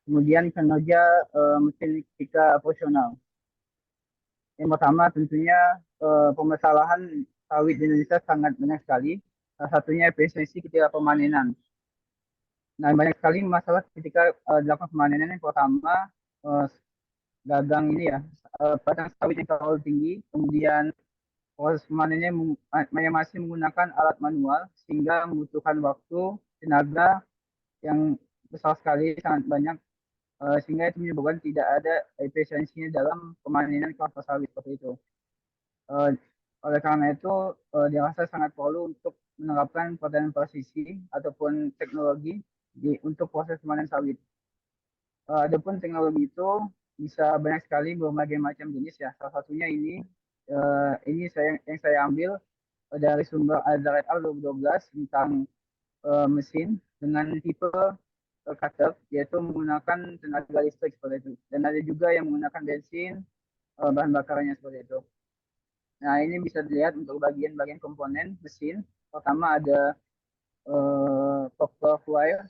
kemudian kinerja mesin ketika operasional. Yang pertama tentunya permasalahan sawit di Indonesia sangat banyak sekali. Salah satunya efisiensi ketika pemanenan. Nah, banyak sekali masalah ketika dilakukan pemanenan. Yang pertama, gagang ini ya, padang sawit yang terlalu tinggi, kemudian proses pemanennya masih menggunakan alat manual, sehingga membutuhkan waktu, tenaga yang besar sekali, sangat banyak, sehingga itu menyebabkan tidak ada efisiensinya dalam pemanenan kelapa sawit seperti itu. Oleh karena itu, dirasa sangat perlu untuk menerapkan pertanian presisi ataupun teknologi untuk proses pemanenan sawit. Adapun teknologi itu bisa banyak sekali berbagai macam jenis ya. Salah satunya ini yang saya ambil dari sumber Azaret Al 2012 tentang mesin dengan tipe cutter, yaitu menggunakan tenaga listrik seperti itu. Dan ada juga yang menggunakan bensin, bahan bakarnya seperti itu. Nah, ini bisa dilihat untuk bagian-bagian komponen mesin. Pertama ada copper wire,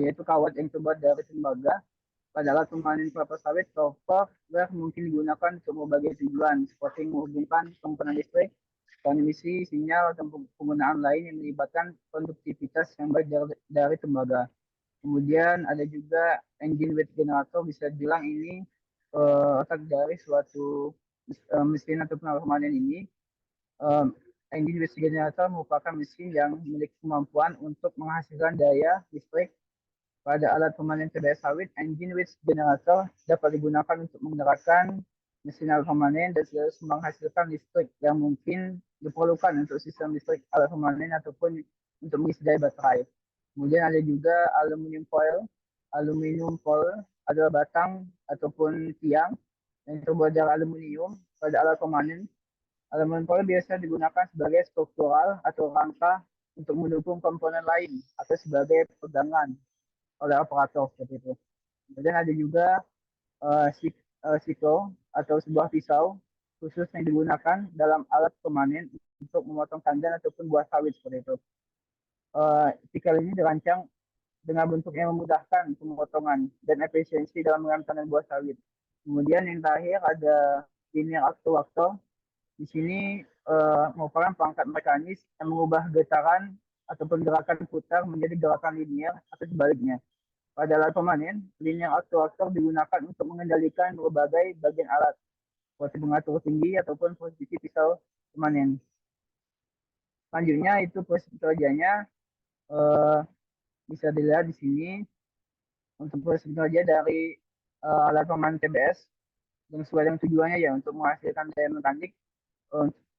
yaitu kawat yang terbuat dari tembaga. Pada alat pemanen kelapa sawit, copper wire mungkin digunakan untuk berbagai tujuan, seperti menghubungkan komponen listrik, transmisi, sinyal, dan penggunaan lain yang melibatkan konduktivitas yang baik dari tembaga. Kemudian ada juga engine weight generator, bisa dibilang ini otak dari suatu mesin atau alat pemanen ini. Engine weight generator merupakan mesin yang memiliki kemampuan untuk menghasilkan daya listrik. Pada alat pemanen TBS sawit, engine weight generator dapat digunakan untuk menggerakkan mesin alat pemanen dan menghasilkan listrik yang mungkin diperlukan untuk sistem listrik alat pemanen ataupun untuk mengisi daya baterai. Kemudian ada juga aluminium foil. Aluminium foil adalah batang ataupun tiang yang terbuat dari aluminium pada alat pemanen. Aluminium foil biasa digunakan sebagai struktural atau rangka untuk mendukung komponen lain atau sebagai pegangan oleh operator seperti itu. Kemudian ada juga siklo atau sebuah pisau khusus yang digunakan dalam alat pemanen untuk memotong tandan ataupun buah sawit seperti itu. Siklo ini dirancang dengan bentuk yang memudahkan pemotongan dan efisiensi dalam mengambil buah sawit. Kemudian yang terakhir ada linear actuator. Di sini merupakan perangkat mekanis yang mengubah getaran ataupun gerakan putar menjadi gerakan linear atau sebaliknya. Pada alat pemanen, linear actuator digunakan untuk mengendalikan berbagai bagian alat, seperti pengatur tinggi ataupun posisi pisau pemanen. Selanjutnya itu proses kerjanya. Bisa dilihat di sini untuk proses kerja dari alat pemanen TBS yang sesuai dengan tujuannya ya untuk menghasilkan daya mekanik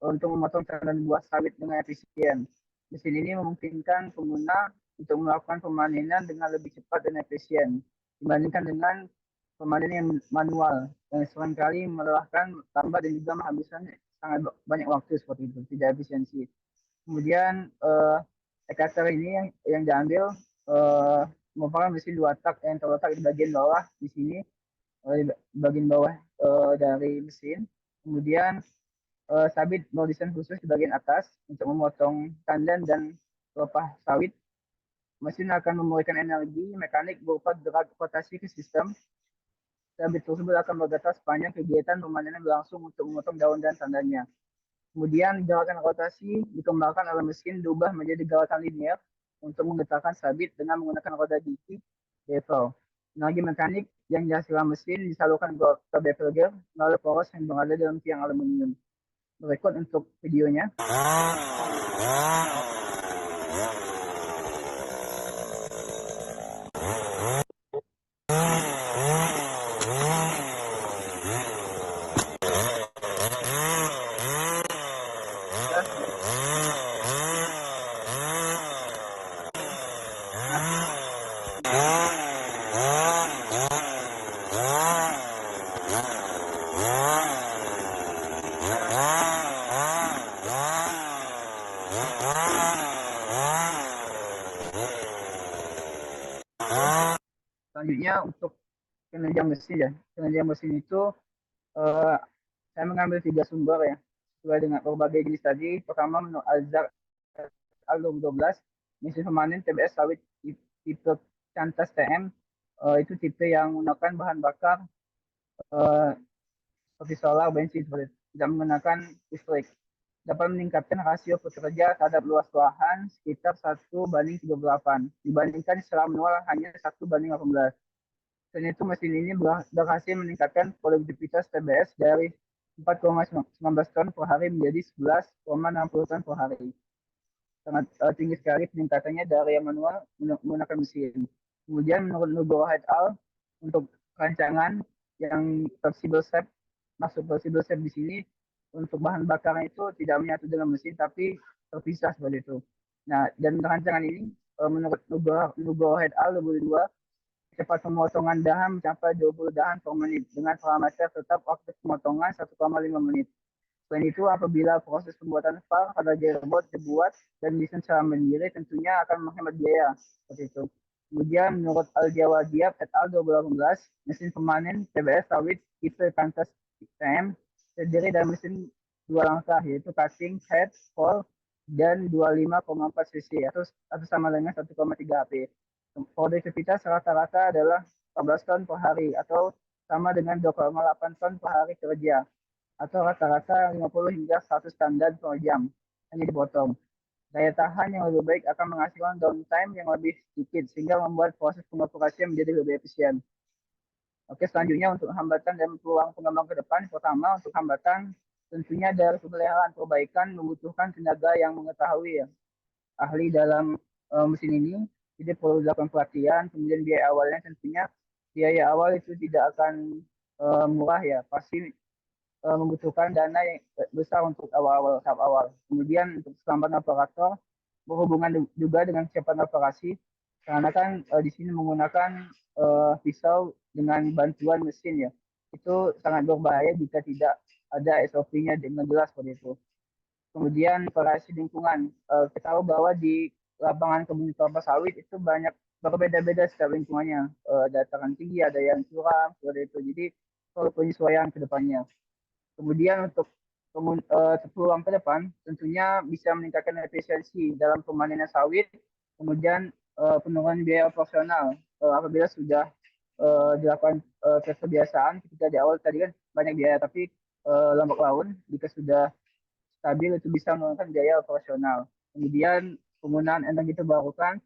untuk memotong tandan buah sawit dengan efisien. Mesin ini memungkinkan pengguna untuk melakukan pemanenan dengan lebih cepat dan efisien dibandingkan dengan pemanenan yang manual yang seringkali melelahkan, lambat dan juga menghabiskan sangat banyak waktu seperti itu, tidak efisiensi. Kemudian ekater ini yang diambil merupakan mesin 2 tak yang terletak di bagian bawah di sini, di bagian bawah dari mesin. Kemudian sabit berdesain khusus di bagian atas untuk memotong tandan dan pelepah sawit. Mesin akan memberikan energi mekanik berupa gerak rotasi ke sistem. Sabit tersebut akan bergetar sepanjang kegiatan pemanenan berlangsung untuk memotong daun dan tandannya. Kemudian gerakan rotasi dikembangkan oleh mesin diubah menjadi gerakan linear untuk menggetarkan sabit dengan menggunakan roda gigi bevel. Energi mekanik yang dihasilkan mesin disalurkan ke bevel gear melalui poros yang berada dalam tiang aluminium. Berikut untuk videonya. Selanjutnya untuk kinerja mesin ya. Kinerja mesin itu saya mengambil 3 sumber ya, sesuai dengan berbagai jenis tadi. Pertama menurut Alzar Al-2012, mesin pemanen TBS sawit tipe Cantas TM, itu tipe yang menggunakan bahan bakar seperti solar, bensin, tidak menggunakan listrik. Dapat meningkatkan rasio pekerja terhadap luas lahan sekitar 1:38 dibandingkan secara manual hanya 1:18. Selain itu mesin ini berhasil meningkatkan produktivitas TBS dari 4,19 ton per hari menjadi 11,60 ton per hari. Sangat tinggi sekali peningkatannya dari yang manual menggunakan mesin. Kemudian menurut Nugroho et al. Untuk rancangan yang flexible shape, maksud flexible shape di sini untuk bahan bakarnya itu tidak menyatu dengan mesin tapi terpisah seperti itu. Nah, dan rancangan ini menurut Nugroho et al. 2002, cepat pemotongan dahan mencapai 20 dahan per menit dengan parameter tetap waktu pemotongan 1,5 menit. Selain itu, apabila proses pembuatan file pada gearbox dibuat dan desain secara mandiri, tentunya akan menghemat biaya seperti itu. Kemudian menurut Al-Jawadiab et al. 2018, mesin pemanen TBS sawit tipe Cantas TM terdiri dari mesin 2 langkah, yaitu cutting, head, pole, dan 25,4 cc atau sama dengan 1,3 HP. Produktivitas rata-rata adalah 14 ton per hari atau sama dengan 2,8 ton per hari kerja atau rata-rata 50 hingga 100 standar per jam hanya dipotong. Daya tahan yang lebih baik akan menghasilkan downtime yang lebih sedikit sehingga membuat proses pengoperasian menjadi lebih efisien. Oke, selanjutnya untuk hambatan dan peluang pengembang ke depan. Pertama, untuk hambatan tentunya dari pemeliharaan perbaikan membutuhkan tenaga yang mengetahui ya, ahli dalam mesin ini. Jadi perlu dilakukan pelatihan, kemudian biaya awalnya tentunya biaya awal itu tidak akan murah ya, pasti membutuhkan dana yang besar untuk tahap awal. Kemudian untuk keselamatan operator berhubungan juga dengan kesiapan operasi, karena kan di sini menggunakan pisau dengan bantuan mesin ya, itu sangat berbahaya jika tidak ada SOP-nya dengan jelas seperti itu. Kemudian variasi lingkungan, kita tahu bahwa di lapangan kebun kelapa sawit itu banyak berbeda-beda setiap lingkungannya, dataran tinggi, ada yang curam seperti itu. Jadi perlu penyesuaian ke depannya. Kemudian untuk peluang ke depan tentunya bisa meningkatkan efisiensi dalam pemanenan sawit, kemudian penurunan biaya operasional apabila sudah dilakukan kebiasaan ketika di awal tadi kan banyak biaya, tapi lambat laun jika sudah stabil itu bisa menurunkan biaya operasional. Kemudian penggunaan energi terbarukan,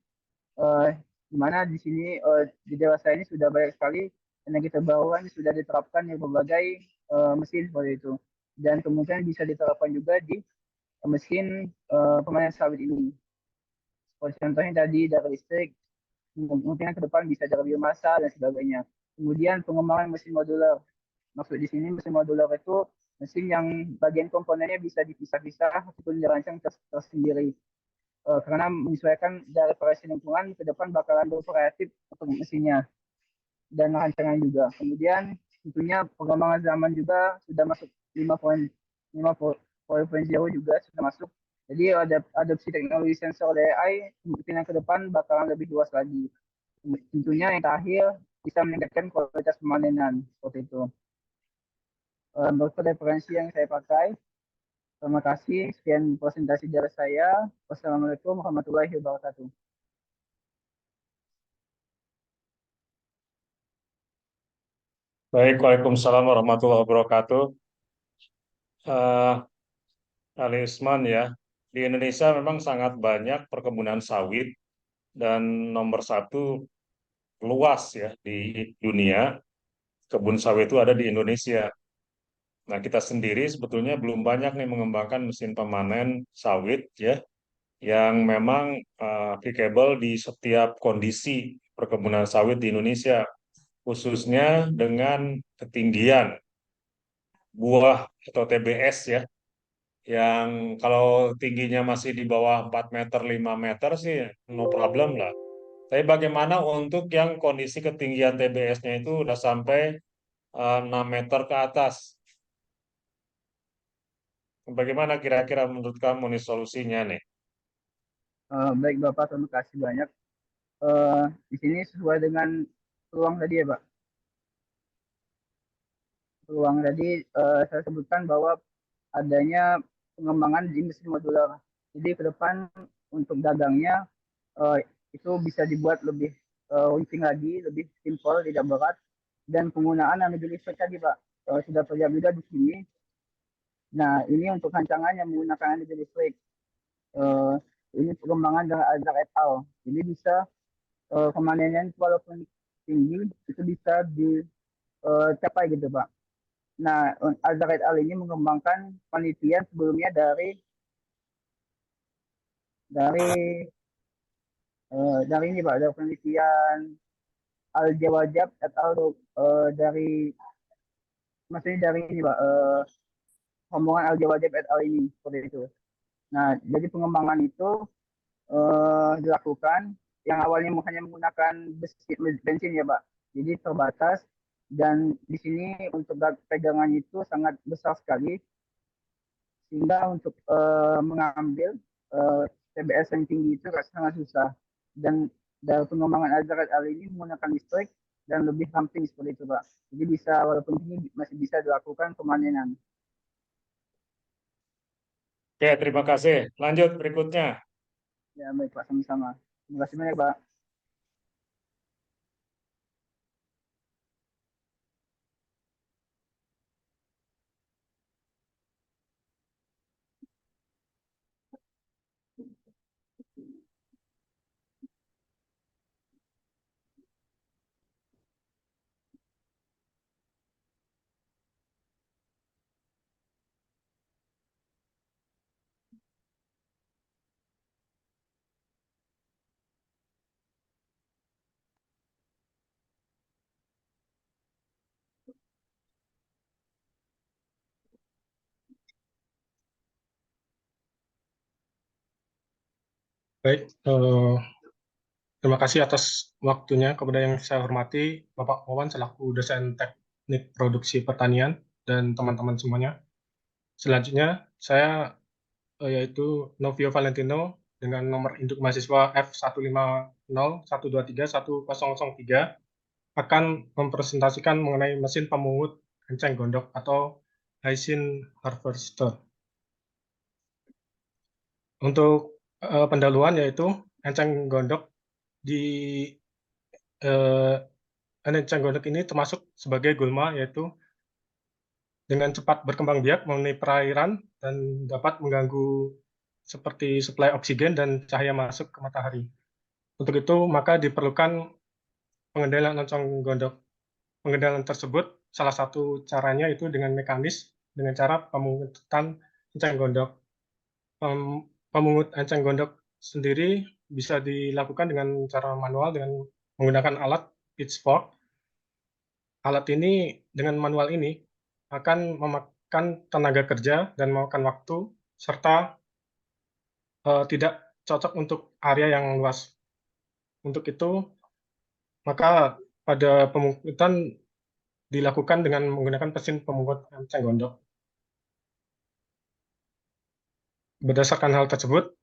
di mana di sini di dewasa ini sudah banyak sekali energi terbarukan sudah diterapkan di berbagai mesin seperti itu, dan kemungkinan bisa diterapkan juga di mesin pemanen sawit ini. Seperti contohnya tadi dari listrik, kemungkinan ke depan bisa dari biomasa dan sebagainya. Kemudian pengembangan mesin modular. Maksud di sini mesin modular itu mesin yang bagian komponennya bisa dipisah-pisah ataupun dirancang tersendiri. Karena menyesuaikan dari variasi lingkungan, ke depan bakalan bervariatif untuk mesinnya dan rancangan juga. Kemudian tentunya pengembangan zaman juga sudah masuk 5.0 juga sudah masuk, Jadi adopsi teknologi sensor AI kemungkinan ke depan bakalan lebih luas lagi. Tentunya yang terakhir bisa meningkatkan kualitas pemanenan seperti itu. Beberapa referensi yang saya pakai. Terima kasih. Sekian presentasi dari saya. Wassalamualaikum warahmatullahi wabarakatuh. Baik, Waalaikumsalam warahmatullahi wabarakatuh. Ali Isman ya, di Indonesia memang sangat banyak perkebunan sawit dan nomor satu luas ya di dunia kebun sawit itu ada di Indonesia. Nah, kita sendiri sebetulnya belum banyak nih mengembangkan mesin pemanen sawit ya yang memang applicable di setiap kondisi perkebunan sawit di Indonesia, khususnya dengan ketinggian buah atau TBS ya, yang kalau tingginya masih di bawah 4 meter, 5 meter sih no problem lah. Tapi bagaimana untuk yang kondisi ketinggian TBS-nya itu udah sampai 6 meter ke atas? Bagaimana kira-kira menurut kamu nih solusinya nih? Baik Bapak, terima kasih banyak. Di sini sesuai dengan peluang tadi ya Pak. Peluang tadi saya sebutkan bahwa adanya pengembangan di mesin modular. Jadi ke depan untuk dagangnya itu bisa dibuat lebih runcing lagi, lebih simpel, tidak berat, dan penggunaan energi listrik tadi Pak sudah terlihat juga di sini. Nah ini untuk rancangan yang menggunakan energi listrik. Ini pengembangan dengan Azhar et al. Jadi bisa pemanenan walaupun tinggi itu bisa dicapai gitu Pak. Nah, Azhar et al. Ini mengembangkan penelitian sebelumnya dari ini Pak, dari penelitian Al-Jawajab et al. Maksudnya dari ini Pak, rombongan Al-Jawajab et al. Ini seperti itu. Nah, jadi pengembangan itu dilakukan yang awalnya hanya menggunakan bensin ya Pak. Jadi terbatas dan di sini untuk pegangan itu sangat besar sekali sehingga untuk mengambil TBS yang tinggi itu sangat susah. Dan dari pengembangan Azhar et al. Ini menggunakan listrik dan lebih ramping seperti itu Pak. Jadi bisa walaupun tinggi masih bisa dilakukan pemanenan. Oke, terima kasih. Lanjut berikutnya. Ya baik Pak, sama-sama. Terima kasih banyak Pak. Baik, terima kasih atas waktunya. Kepada yang saya hormati, Bapak Wawan selaku dosen teknik produksi pertanian dan teman-teman semuanya. Selanjutnya, saya yaitu Novio Valentino dengan nomor induk mahasiswa F150123103 akan mempresentasikan mengenai mesin pemungut enceng gondok atau Hyacin Harvester. Untuk pendahuluan yaitu enceng gondok enceng gondok ini termasuk sebagai gulma, yaitu dengan cepat berkembang biak memenuhi perairan dan dapat mengganggu seperti suplai oksigen dan cahaya masuk ke matahari. Untuk itu, maka diperlukan pengendalian enceng gondok. Pengendalian tersebut salah satu caranya itu dengan mekanis, dengan cara pemungutan enceng gondok. Pemungut enceng gondok sendiri bisa dilakukan dengan cara manual dengan menggunakan alat pitchfork. Alat ini dengan manual ini akan memakan tenaga kerja dan memakan waktu serta tidak cocok untuk area yang luas. Untuk itu, maka pada pemungutan dilakukan dengan menggunakan mesin pemungut enceng gondok. Berdasarkan hal tersebut,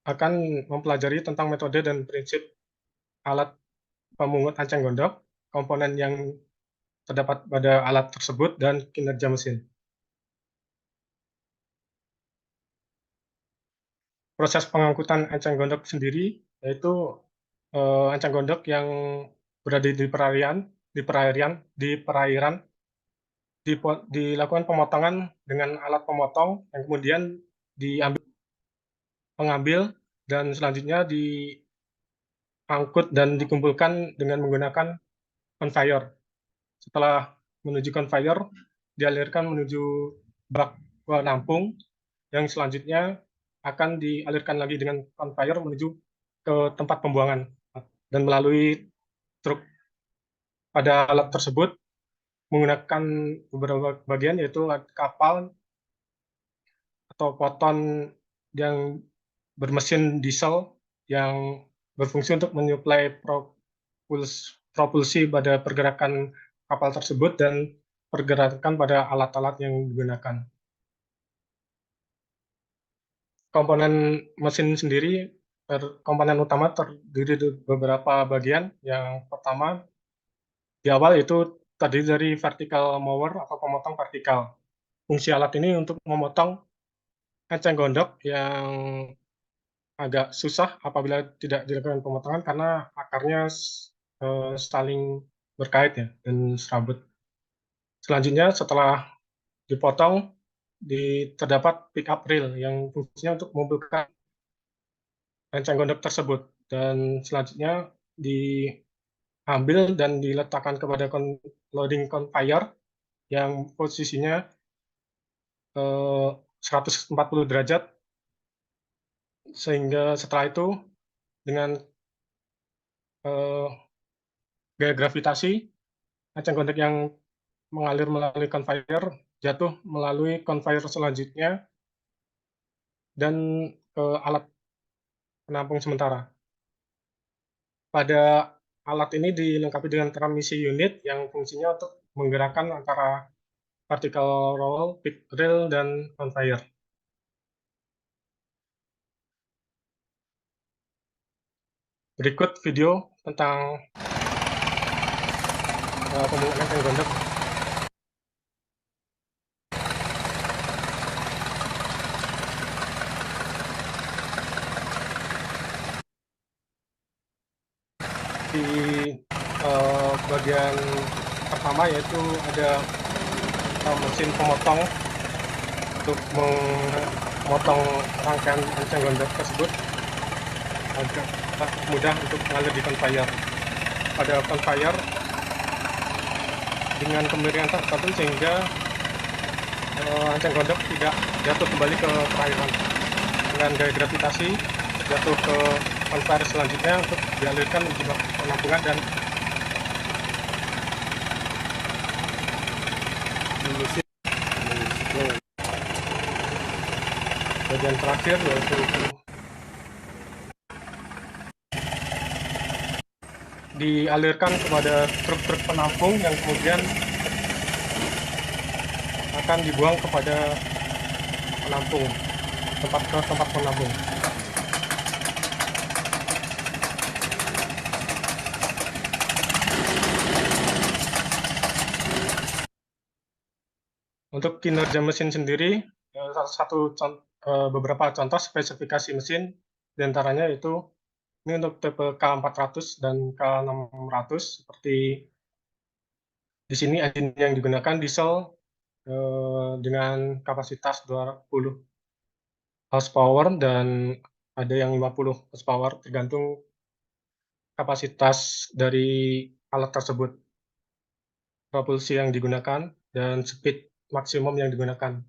akan mempelajari tentang metode dan prinsip alat pemungut ancang gondok, komponen yang terdapat pada alat tersebut, dan kinerja mesin. Proses pengangkutan ancang gondok sendiri yaitu ancang gondok yang berada di perairan dilakukan pemotongan dengan alat pemotong yang kemudian pengambil dan selanjutnya diangkut dan dikumpulkan dengan menggunakan conveyor. Setelah menuju conveyor, dialirkan menuju bak penampung yang selanjutnya akan dialirkan lagi dengan conveyor menuju ke tempat pembuangan dan melalui truk. Pada alat tersebut menggunakan beberapa bagian yaitu kapal atau poton yang bermesin diesel yang berfungsi untuk menyuplai propulsi pada pergerakan kapal tersebut dan pergerakan pada alat-alat yang digunakan. Komponen mesin sendiri, komponen utama terdiri dari beberapa bagian. Yang pertama, di awal itu terdiri dari vertical mower atau pemotong vertikal. Fungsi alat ini untuk memotong ancang gondok yang agak susah apabila tidak dilakukan pemotongan karena akarnya saling berkait ya dan serabut. Selanjutnya setelah dipotong, terdapat pick up reel yang fungsinya untuk mengumpulkan ancang gondok tersebut dan selanjutnya diambil dan diletakkan kepada loading conveyor yang posisinya 140 derajat, sehingga setelah itu dengan gaya gravitasi ancang gondok yang mengalir melalui conveyor jatuh melalui conveyor selanjutnya dan ke alat penampung sementara. Pada alat ini dilengkapi dengan transmisi unit yang fungsinya untuk menggerakkan antara vertical roll, pick reel, dan conveyor. Berikut video tentang pemungutan ancang gondok. Di bagian pertama yaitu ada mesin pemotong untuk memotong rangkaian ancang gondok tersebut agar mudah untuk mengalir di conveyor. Pada conveyor dengan kemiringan tertentu sehingga ancang gondok tidak jatuh kembali ke perairan. Dengan gaya gravitasi jatuh ke conveyor selanjutnya untuk dialirkan menuju bak penampungan dan bagian terakhir yaitu dialirkan kepada truk-truk penampung yang kemudian akan dibuang kepada penampung, tempat penampung. Untuk kinerja mesin sendiri, beberapa contoh spesifikasi mesin diantaranya itu ini untuk tipe K400 dan K600 seperti di sini engine yang digunakan diesel dengan kapasitas 20 horsepower dan ada yang 50 horsepower tergantung kapasitas dari alat tersebut, propulsi yang digunakan dan speed maksimum yang digunakan.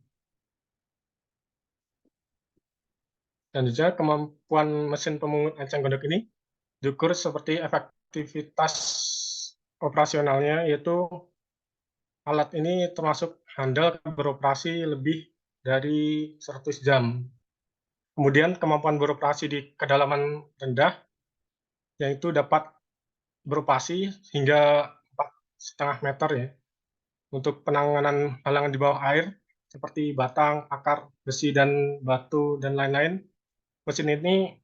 Dan juga kemampuan mesin pemungut ancang gondok ini diukur seperti efektivitas operasionalnya, yaitu alat ini termasuk handal beroperasi lebih dari 100 jam. Kemudian kemampuan beroperasi di kedalaman rendah, yaitu dapat beroperasi hingga 4,5 meter ya, untuk penanganan halangan di bawah air, seperti batang, akar, besi, dan batu, dan lain-lain, mesin ini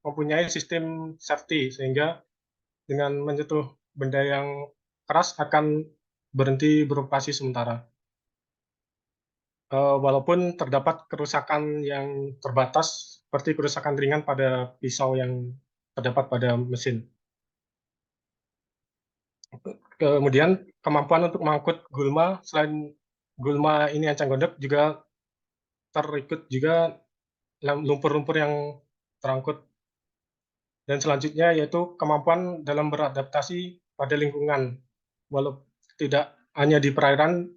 mempunyai sistem safety, sehingga dengan menyentuh benda yang keras akan berhenti beroperasi sementara. Walaupun terdapat kerusakan yang terbatas, seperti kerusakan ringan pada pisau yang terdapat pada mesin. Kemudian kemampuan untuk mengangkut gulma, selain gulma ini ancang gondok, juga terikut juga lumpur-lumpur yang terangkut. Dan selanjutnya yaitu kemampuan dalam beradaptasi pada lingkungan. Walau tidak hanya di perairan,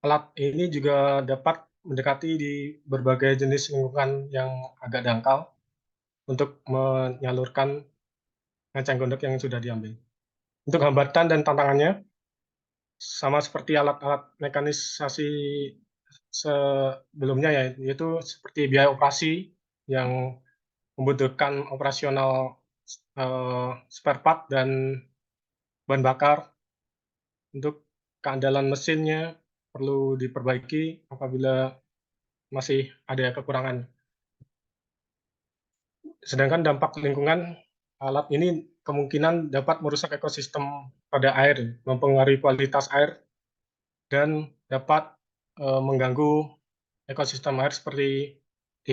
alat ini juga dapat mendekati di berbagai jenis lingkungan yang agak dangkal untuk menyalurkan ancang gondok yang sudah diambil. Untuk hambatan dan tantangannya, sama seperti alat-alat mekanisasi sebelumnya, yaitu seperti biaya operasi yang membutuhkan operasional spare part dan bahan bakar. Untuk keandalan mesinnya perlu diperbaiki apabila masih ada kekurangan. Sedangkan dampak lingkungan, alat ini kemungkinan dapat merusak ekosistem pada air, mempengaruhi kualitas air, dan dapat mengganggu ekosistem air seperti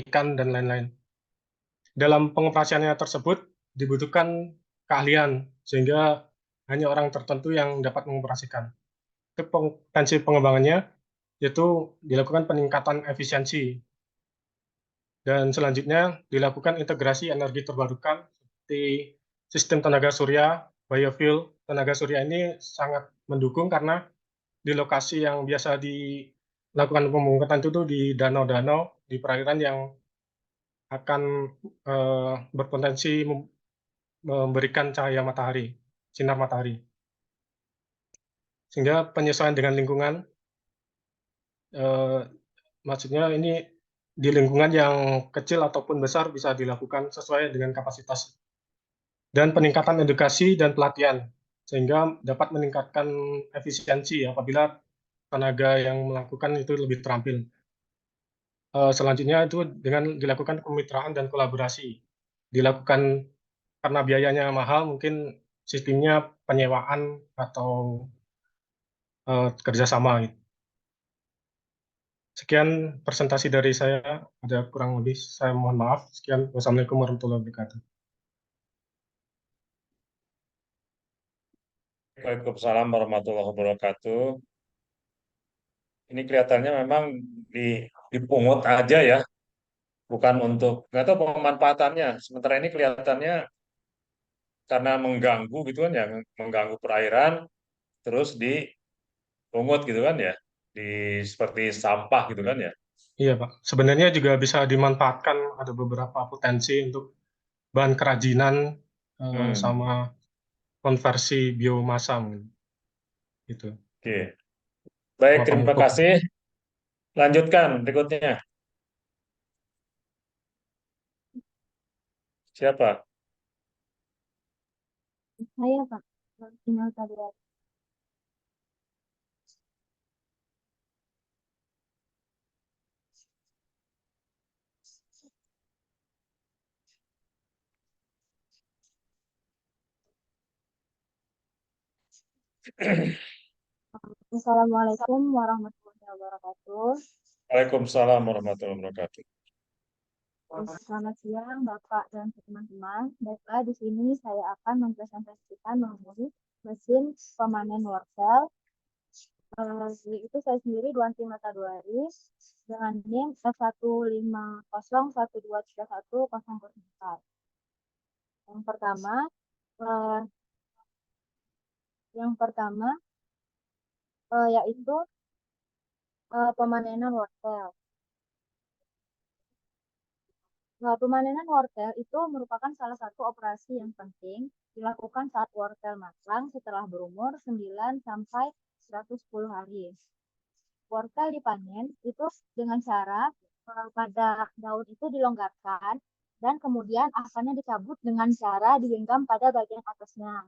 ikan dan lain-lain. Dalam pengoperasiannya tersebut dibutuhkan keahlian, sehingga hanya orang tertentu yang dapat mengoperasikan. Untuk potensi pengembangannya, yaitu dilakukan peningkatan efisiensi. Dan selanjutnya dilakukan integrasi energi terbarukan seperti sistem tenaga surya, biofuel. Tenaga surya ini sangat mendukung karena di lokasi yang biasa dilakukan pemungkutan itu di danau-danau, di perairan yang akan berpotensi memberikan cahaya matahari, sinar matahari. Sehingga penyesuaian dengan lingkungan, maksudnya ini di lingkungan yang kecil ataupun besar bisa dilakukan sesuai dengan kapasitas. Dan peningkatan edukasi dan pelatihan, sehingga dapat meningkatkan efisiensi apabila tenaga yang melakukan itu lebih terampil. Selanjutnya itu dengan dilakukan kemitraan dan kolaborasi. Dilakukan karena biayanya mahal, mungkin sistemnya penyewaan atau kerjasama. Sekian presentasi dari saya, ada kurang lebih saya mohon maaf. Sekian, wassalamualaikum warahmatullahi wabarakatuh. Waalaikumsalam warahmatullahi wabarakatuh. Ini kelihatannya memang dipungut aja ya, bukan untuk, nggak tahu pemanfaatannya. Sementara ini kelihatannya karena mengganggu gitu kan ya, mengganggu perairan, terus dipungut gitu kan ya, seperti sampah gitu kan ya. Iya, Pak. Sebenarnya juga bisa dimanfaatkan, ada beberapa potensi untuk bahan kerajinan sama konversi biomasa gitu. Oke. Baik, Sama terima pemupuk. kasih. Lanjutkan berikutnya. Siapa? Saya Pak, tinggal tadi. Assalamualaikum warahmatullahi wabarakatuh. Waalaikumsalam warahmatullahi wabarakatuh. Selamat siang Bapak dan teman-teman. Baiklah, di sini saya akan mempresentasikan mengenai mesin pemanen wortel. Itu saya sendiri Duanti Matadwari dengan NIM F150123104. Yang pertama yaitu pemanenan wortel. Pemanenan wortel itu merupakan salah satu operasi yang penting dilakukan saat wortel matang setelah berumur 9 sampai 110 hari. Wortel dipanen itu dengan cara pada daun itu dilonggarkan dan kemudian akarnya dicabut dengan cara digenggam pada bagian atasnya.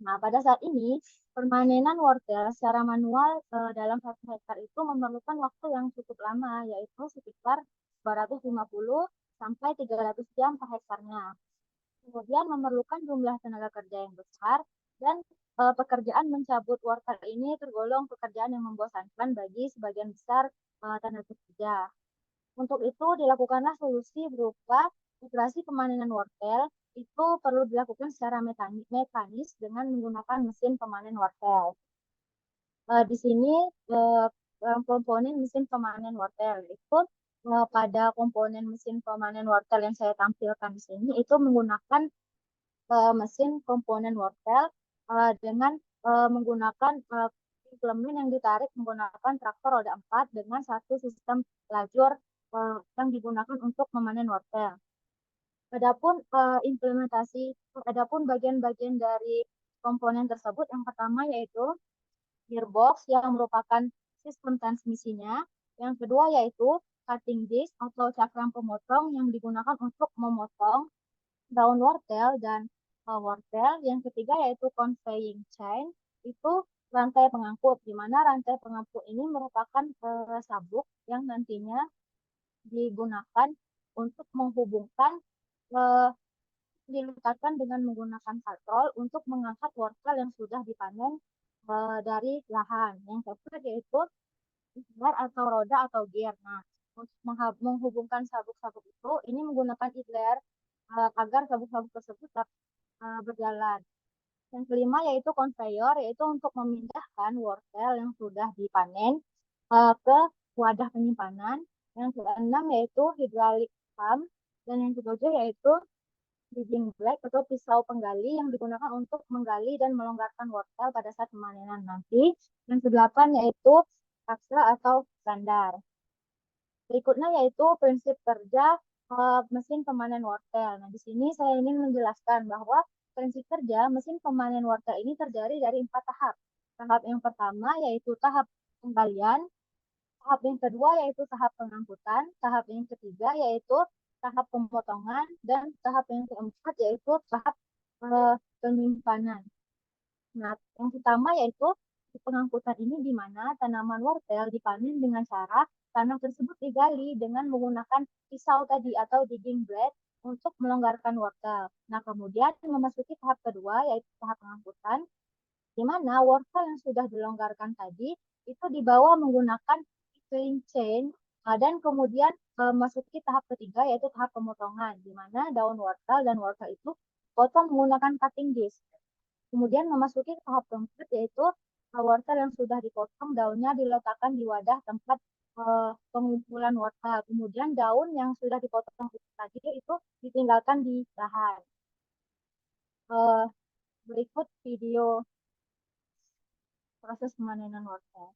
Nah, pada saat ini permanenan wortel secara manual dalam 1 hektar itu memerlukan waktu yang cukup lama, yaitu sekitar 250 sampai 300 jam per hektarnya. Kemudian memerlukan jumlah tenaga kerja yang besar dan pekerjaan mencabut wortel ini tergolong pekerjaan yang membosankan bagi sebagian besar tenaga kerja. Untuk itu dilakukanlah solusi berupa operasi pemanenan wortel itu perlu dilakukan secara mekanis dengan menggunakan mesin pemanen wortel. Di sini komponen mesin pemanen wortel itu pada komponen mesin pemanen wortel yang saya tampilkan di sini itu menggunakan mesin komponen wortel dengan menggunakan implemen yang ditarik menggunakan traktor roda 4 dengan satu sistem lajur yang digunakan untuk memanen wortel. Adapun bagian-bagian dari komponen tersebut yang pertama yaitu gearbox yang merupakan sistem transmisinya, yang kedua yaitu cutting disc atau cakram pemotong yang digunakan untuk memotong daun wortel dan wortel, yang ketiga yaitu conveying chain, itu rantai pengangkut, di mana rantai pengangkut ini merupakan sabuk yang nantinya digunakan untuk menghubungkan dilekatkan dengan menggunakan katrol untuk mengangkat wortel yang sudah dipanen dari lahan. Yang keempat yaitu idler atau roda atau gear. Nah, untuk menghubungkan sabuk-sabuk itu, ini menggunakan idler agar sabuk-sabuk tersebut berjalan. Yang kelima yaitu conveyor, yaitu untuk memindahkan wortel yang sudah dipanen ke wadah penyimpanan. Yang keenam yaitu hydraulic pump, dan yang ketujuh yaitu digging blade atau pisau penggali yang digunakan untuk menggali dan melonggarkan wortel pada saat pemanenan nanti. Yang kedelapan yaitu aksel atau standar. Berikutnya yaitu prinsip kerja mesin pemanen wortel. Nah, di sini saya ingin menjelaskan bahwa prinsip kerja mesin pemanen wortel ini terdiri dari 4 tahap. Tahap yang pertama yaitu tahap penggalian, tahap yang kedua yaitu tahap pengangkutan, tahap yang ketiga yaitu tahap pemotongan, dan tahap yang keempat yaitu tahap penyimpanan. Nah, yang pertama yaitu pengangkutan ini di mana tanaman wortel dipanen dengan cara tanah tersebut digali dengan menggunakan pisau tadi atau digging blade untuk melonggarkan wortel. Nah, kemudian memasuki tahap kedua yaitu tahap pengangkutan, di mana wortel yang sudah dilonggarkan tadi itu dibawa menggunakan filling chain dan kemudian memasuki tahap ketiga yaitu tahap pemotongan, di mana daun wortel dan wortel itu potong menggunakan cutting disc. Kemudian memasuki tahap keempat yaitu wortel yang sudah dipotong daunnya diletakkan di wadah tempat pengumpulan wortel. Kemudian daun yang sudah dipotong tadi itu ditinggalkan di lahan. Berikut video proses pemanenan wortel.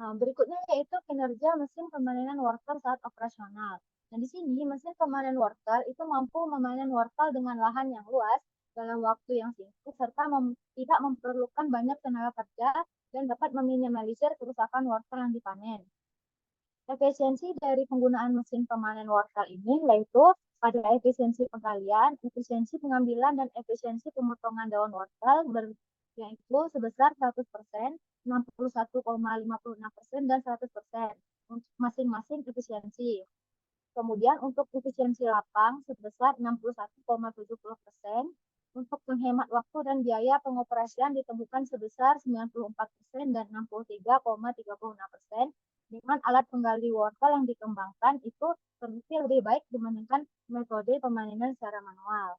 Nah, berikutnya yaitu kinerja mesin pemanenan wortel saat operasional. Nah, di sini mesin pemanen wortel itu mampu memanen wortel dengan lahan yang luas dalam waktu yang singkat serta tidak memerlukan banyak tenaga kerja dan dapat meminimalisir kerusakan wortel yang dipanen. Efisiensi dari penggunaan mesin pemanen wortel ini yaitu pada efisiensi penggalian, efisiensi pengambilan, dan efisiensi pemotongan daun wortel yaitu sebesar 100%, 61,56%, dan 100% untuk masing-masing efisiensi. Kemudian untuk efisiensi lapang sebesar 61,70%, untuk menghemat waktu dan biaya pengoperasian ditemukan sebesar 94% dan 63,36%, dengan alat penggali wortel yang dikembangkan itu terbukti lebih baik dibandingkan metode pemanenan secara manual.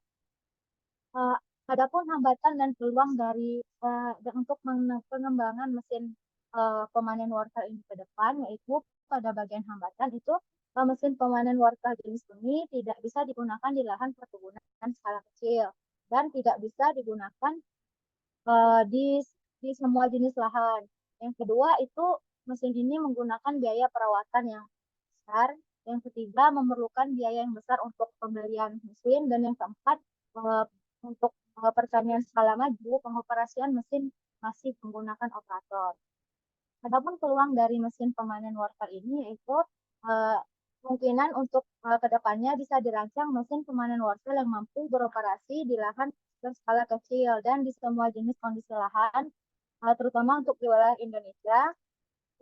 Adapun hambatan dan peluang dari untuk pengembangan mesin pemanen wortel ini ke depan, yaitu pada bagian hambatan itu mesin pemanen wortel jenis ini tidak bisa digunakan di lahan perkebunan skala kecil dan tidak bisa digunakan di semua jenis lahan. Yang kedua itu mesin ini menggunakan biaya perawatan yang besar Yang ketiga, memerlukan biaya yang besar untuk pembelian mesin. Dan yang keempat, untuk pertanian skala maju, pengoperasian mesin masih menggunakan operator. Adapun peluang dari mesin pemanen wortel ini yaitu kemungkinan untuk kedepannya bisa dirancang mesin pemanen wortel yang mampu beroperasi di lahan berskala kecil dan di semua jenis kondisi lahan, terutama untuk di wilayah Indonesia.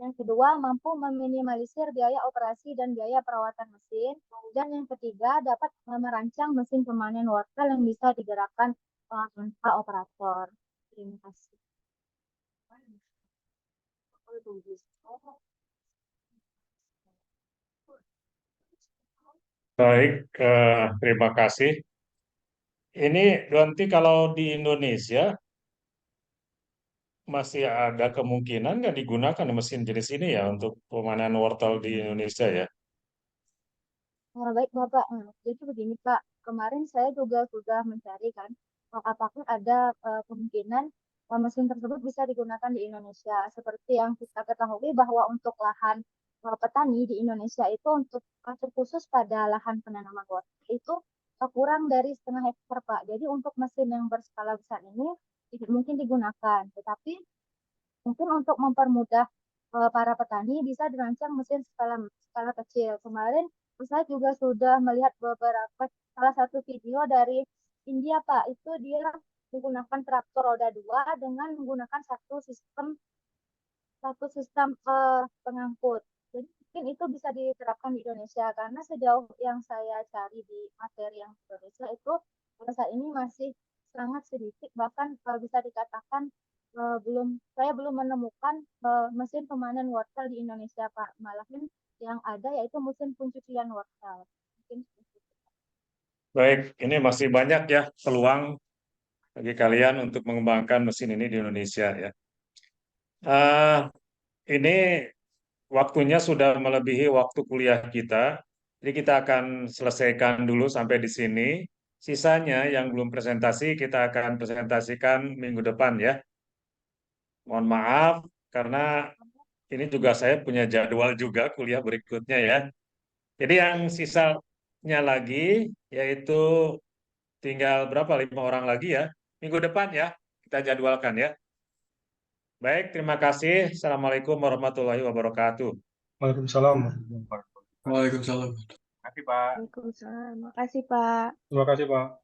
Yang kedua, mampu meminimalisir biaya operasi dan biaya perawatan mesin. Dan yang ketiga, dapat merancang mesin pemanen wortel yang bisa digerakkan tanpa operator. Terima kasih. Baik, terima kasih. Ini nanti kalau di Indonesia masih ada kemungkinan nggak digunakan mesin jenis ini ya untuk pemanen wortel di Indonesia ya? Baik Bapak, jadi begini Pak, kemarin saya juga sudah mencari kan, apakah ada kemungkinan mesin tersebut bisa digunakan di Indonesia. Seperti yang kita ketahui bahwa untuk lahan petani di Indonesia itu untuk terkhusus pada lahan penanaman wortel itu kurang dari 1,5 hektar Pak. Jadi untuk mesin yang berskala besar ini tidak mungkin digunakan, tetapi mungkin untuk mempermudah para petani bisa dirancang mesin skala kecil. Kemarin saya juga sudah melihat salah satu video dari India Pak, itu dia menggunakan traktor roda 2 dengan menggunakan satu sistem pengangkut. Jadi mungkin itu bisa diterapkan di Indonesia karena sejauh yang saya cari di materi yang Indonesia itu pada saat ini masih sangat sedikit, bahkan bisa dikatakan saya belum menemukan mesin pemanen wortel di Indonesia Pak. Malahan yang ada yaitu mesin pencucian wortel. Baik, ini masih banyak ya peluang bagi kalian untuk mengembangkan mesin ini di Indonesia ya. Ini waktunya sudah melebihi waktu kuliah kita, jadi kita akan selesaikan dulu sampai di sini. Sisanya yang belum presentasi kita akan presentasikan minggu depan ya. Mohon maaf karena ini juga saya punya jadwal juga kuliah berikutnya ya. Jadi yang sisanya lagi yaitu tinggal berapa 5 orang lagi ya. Minggu depan ya kita jadwalkan ya. Baik, terima kasih. Assalamualaikum warahmatullahi wabarakatuh. Waalaikumsalam. Waalaikumsalam. Terima kasih Pak. Waalaikumsalam. Makasih Pak. Terima kasih Pak.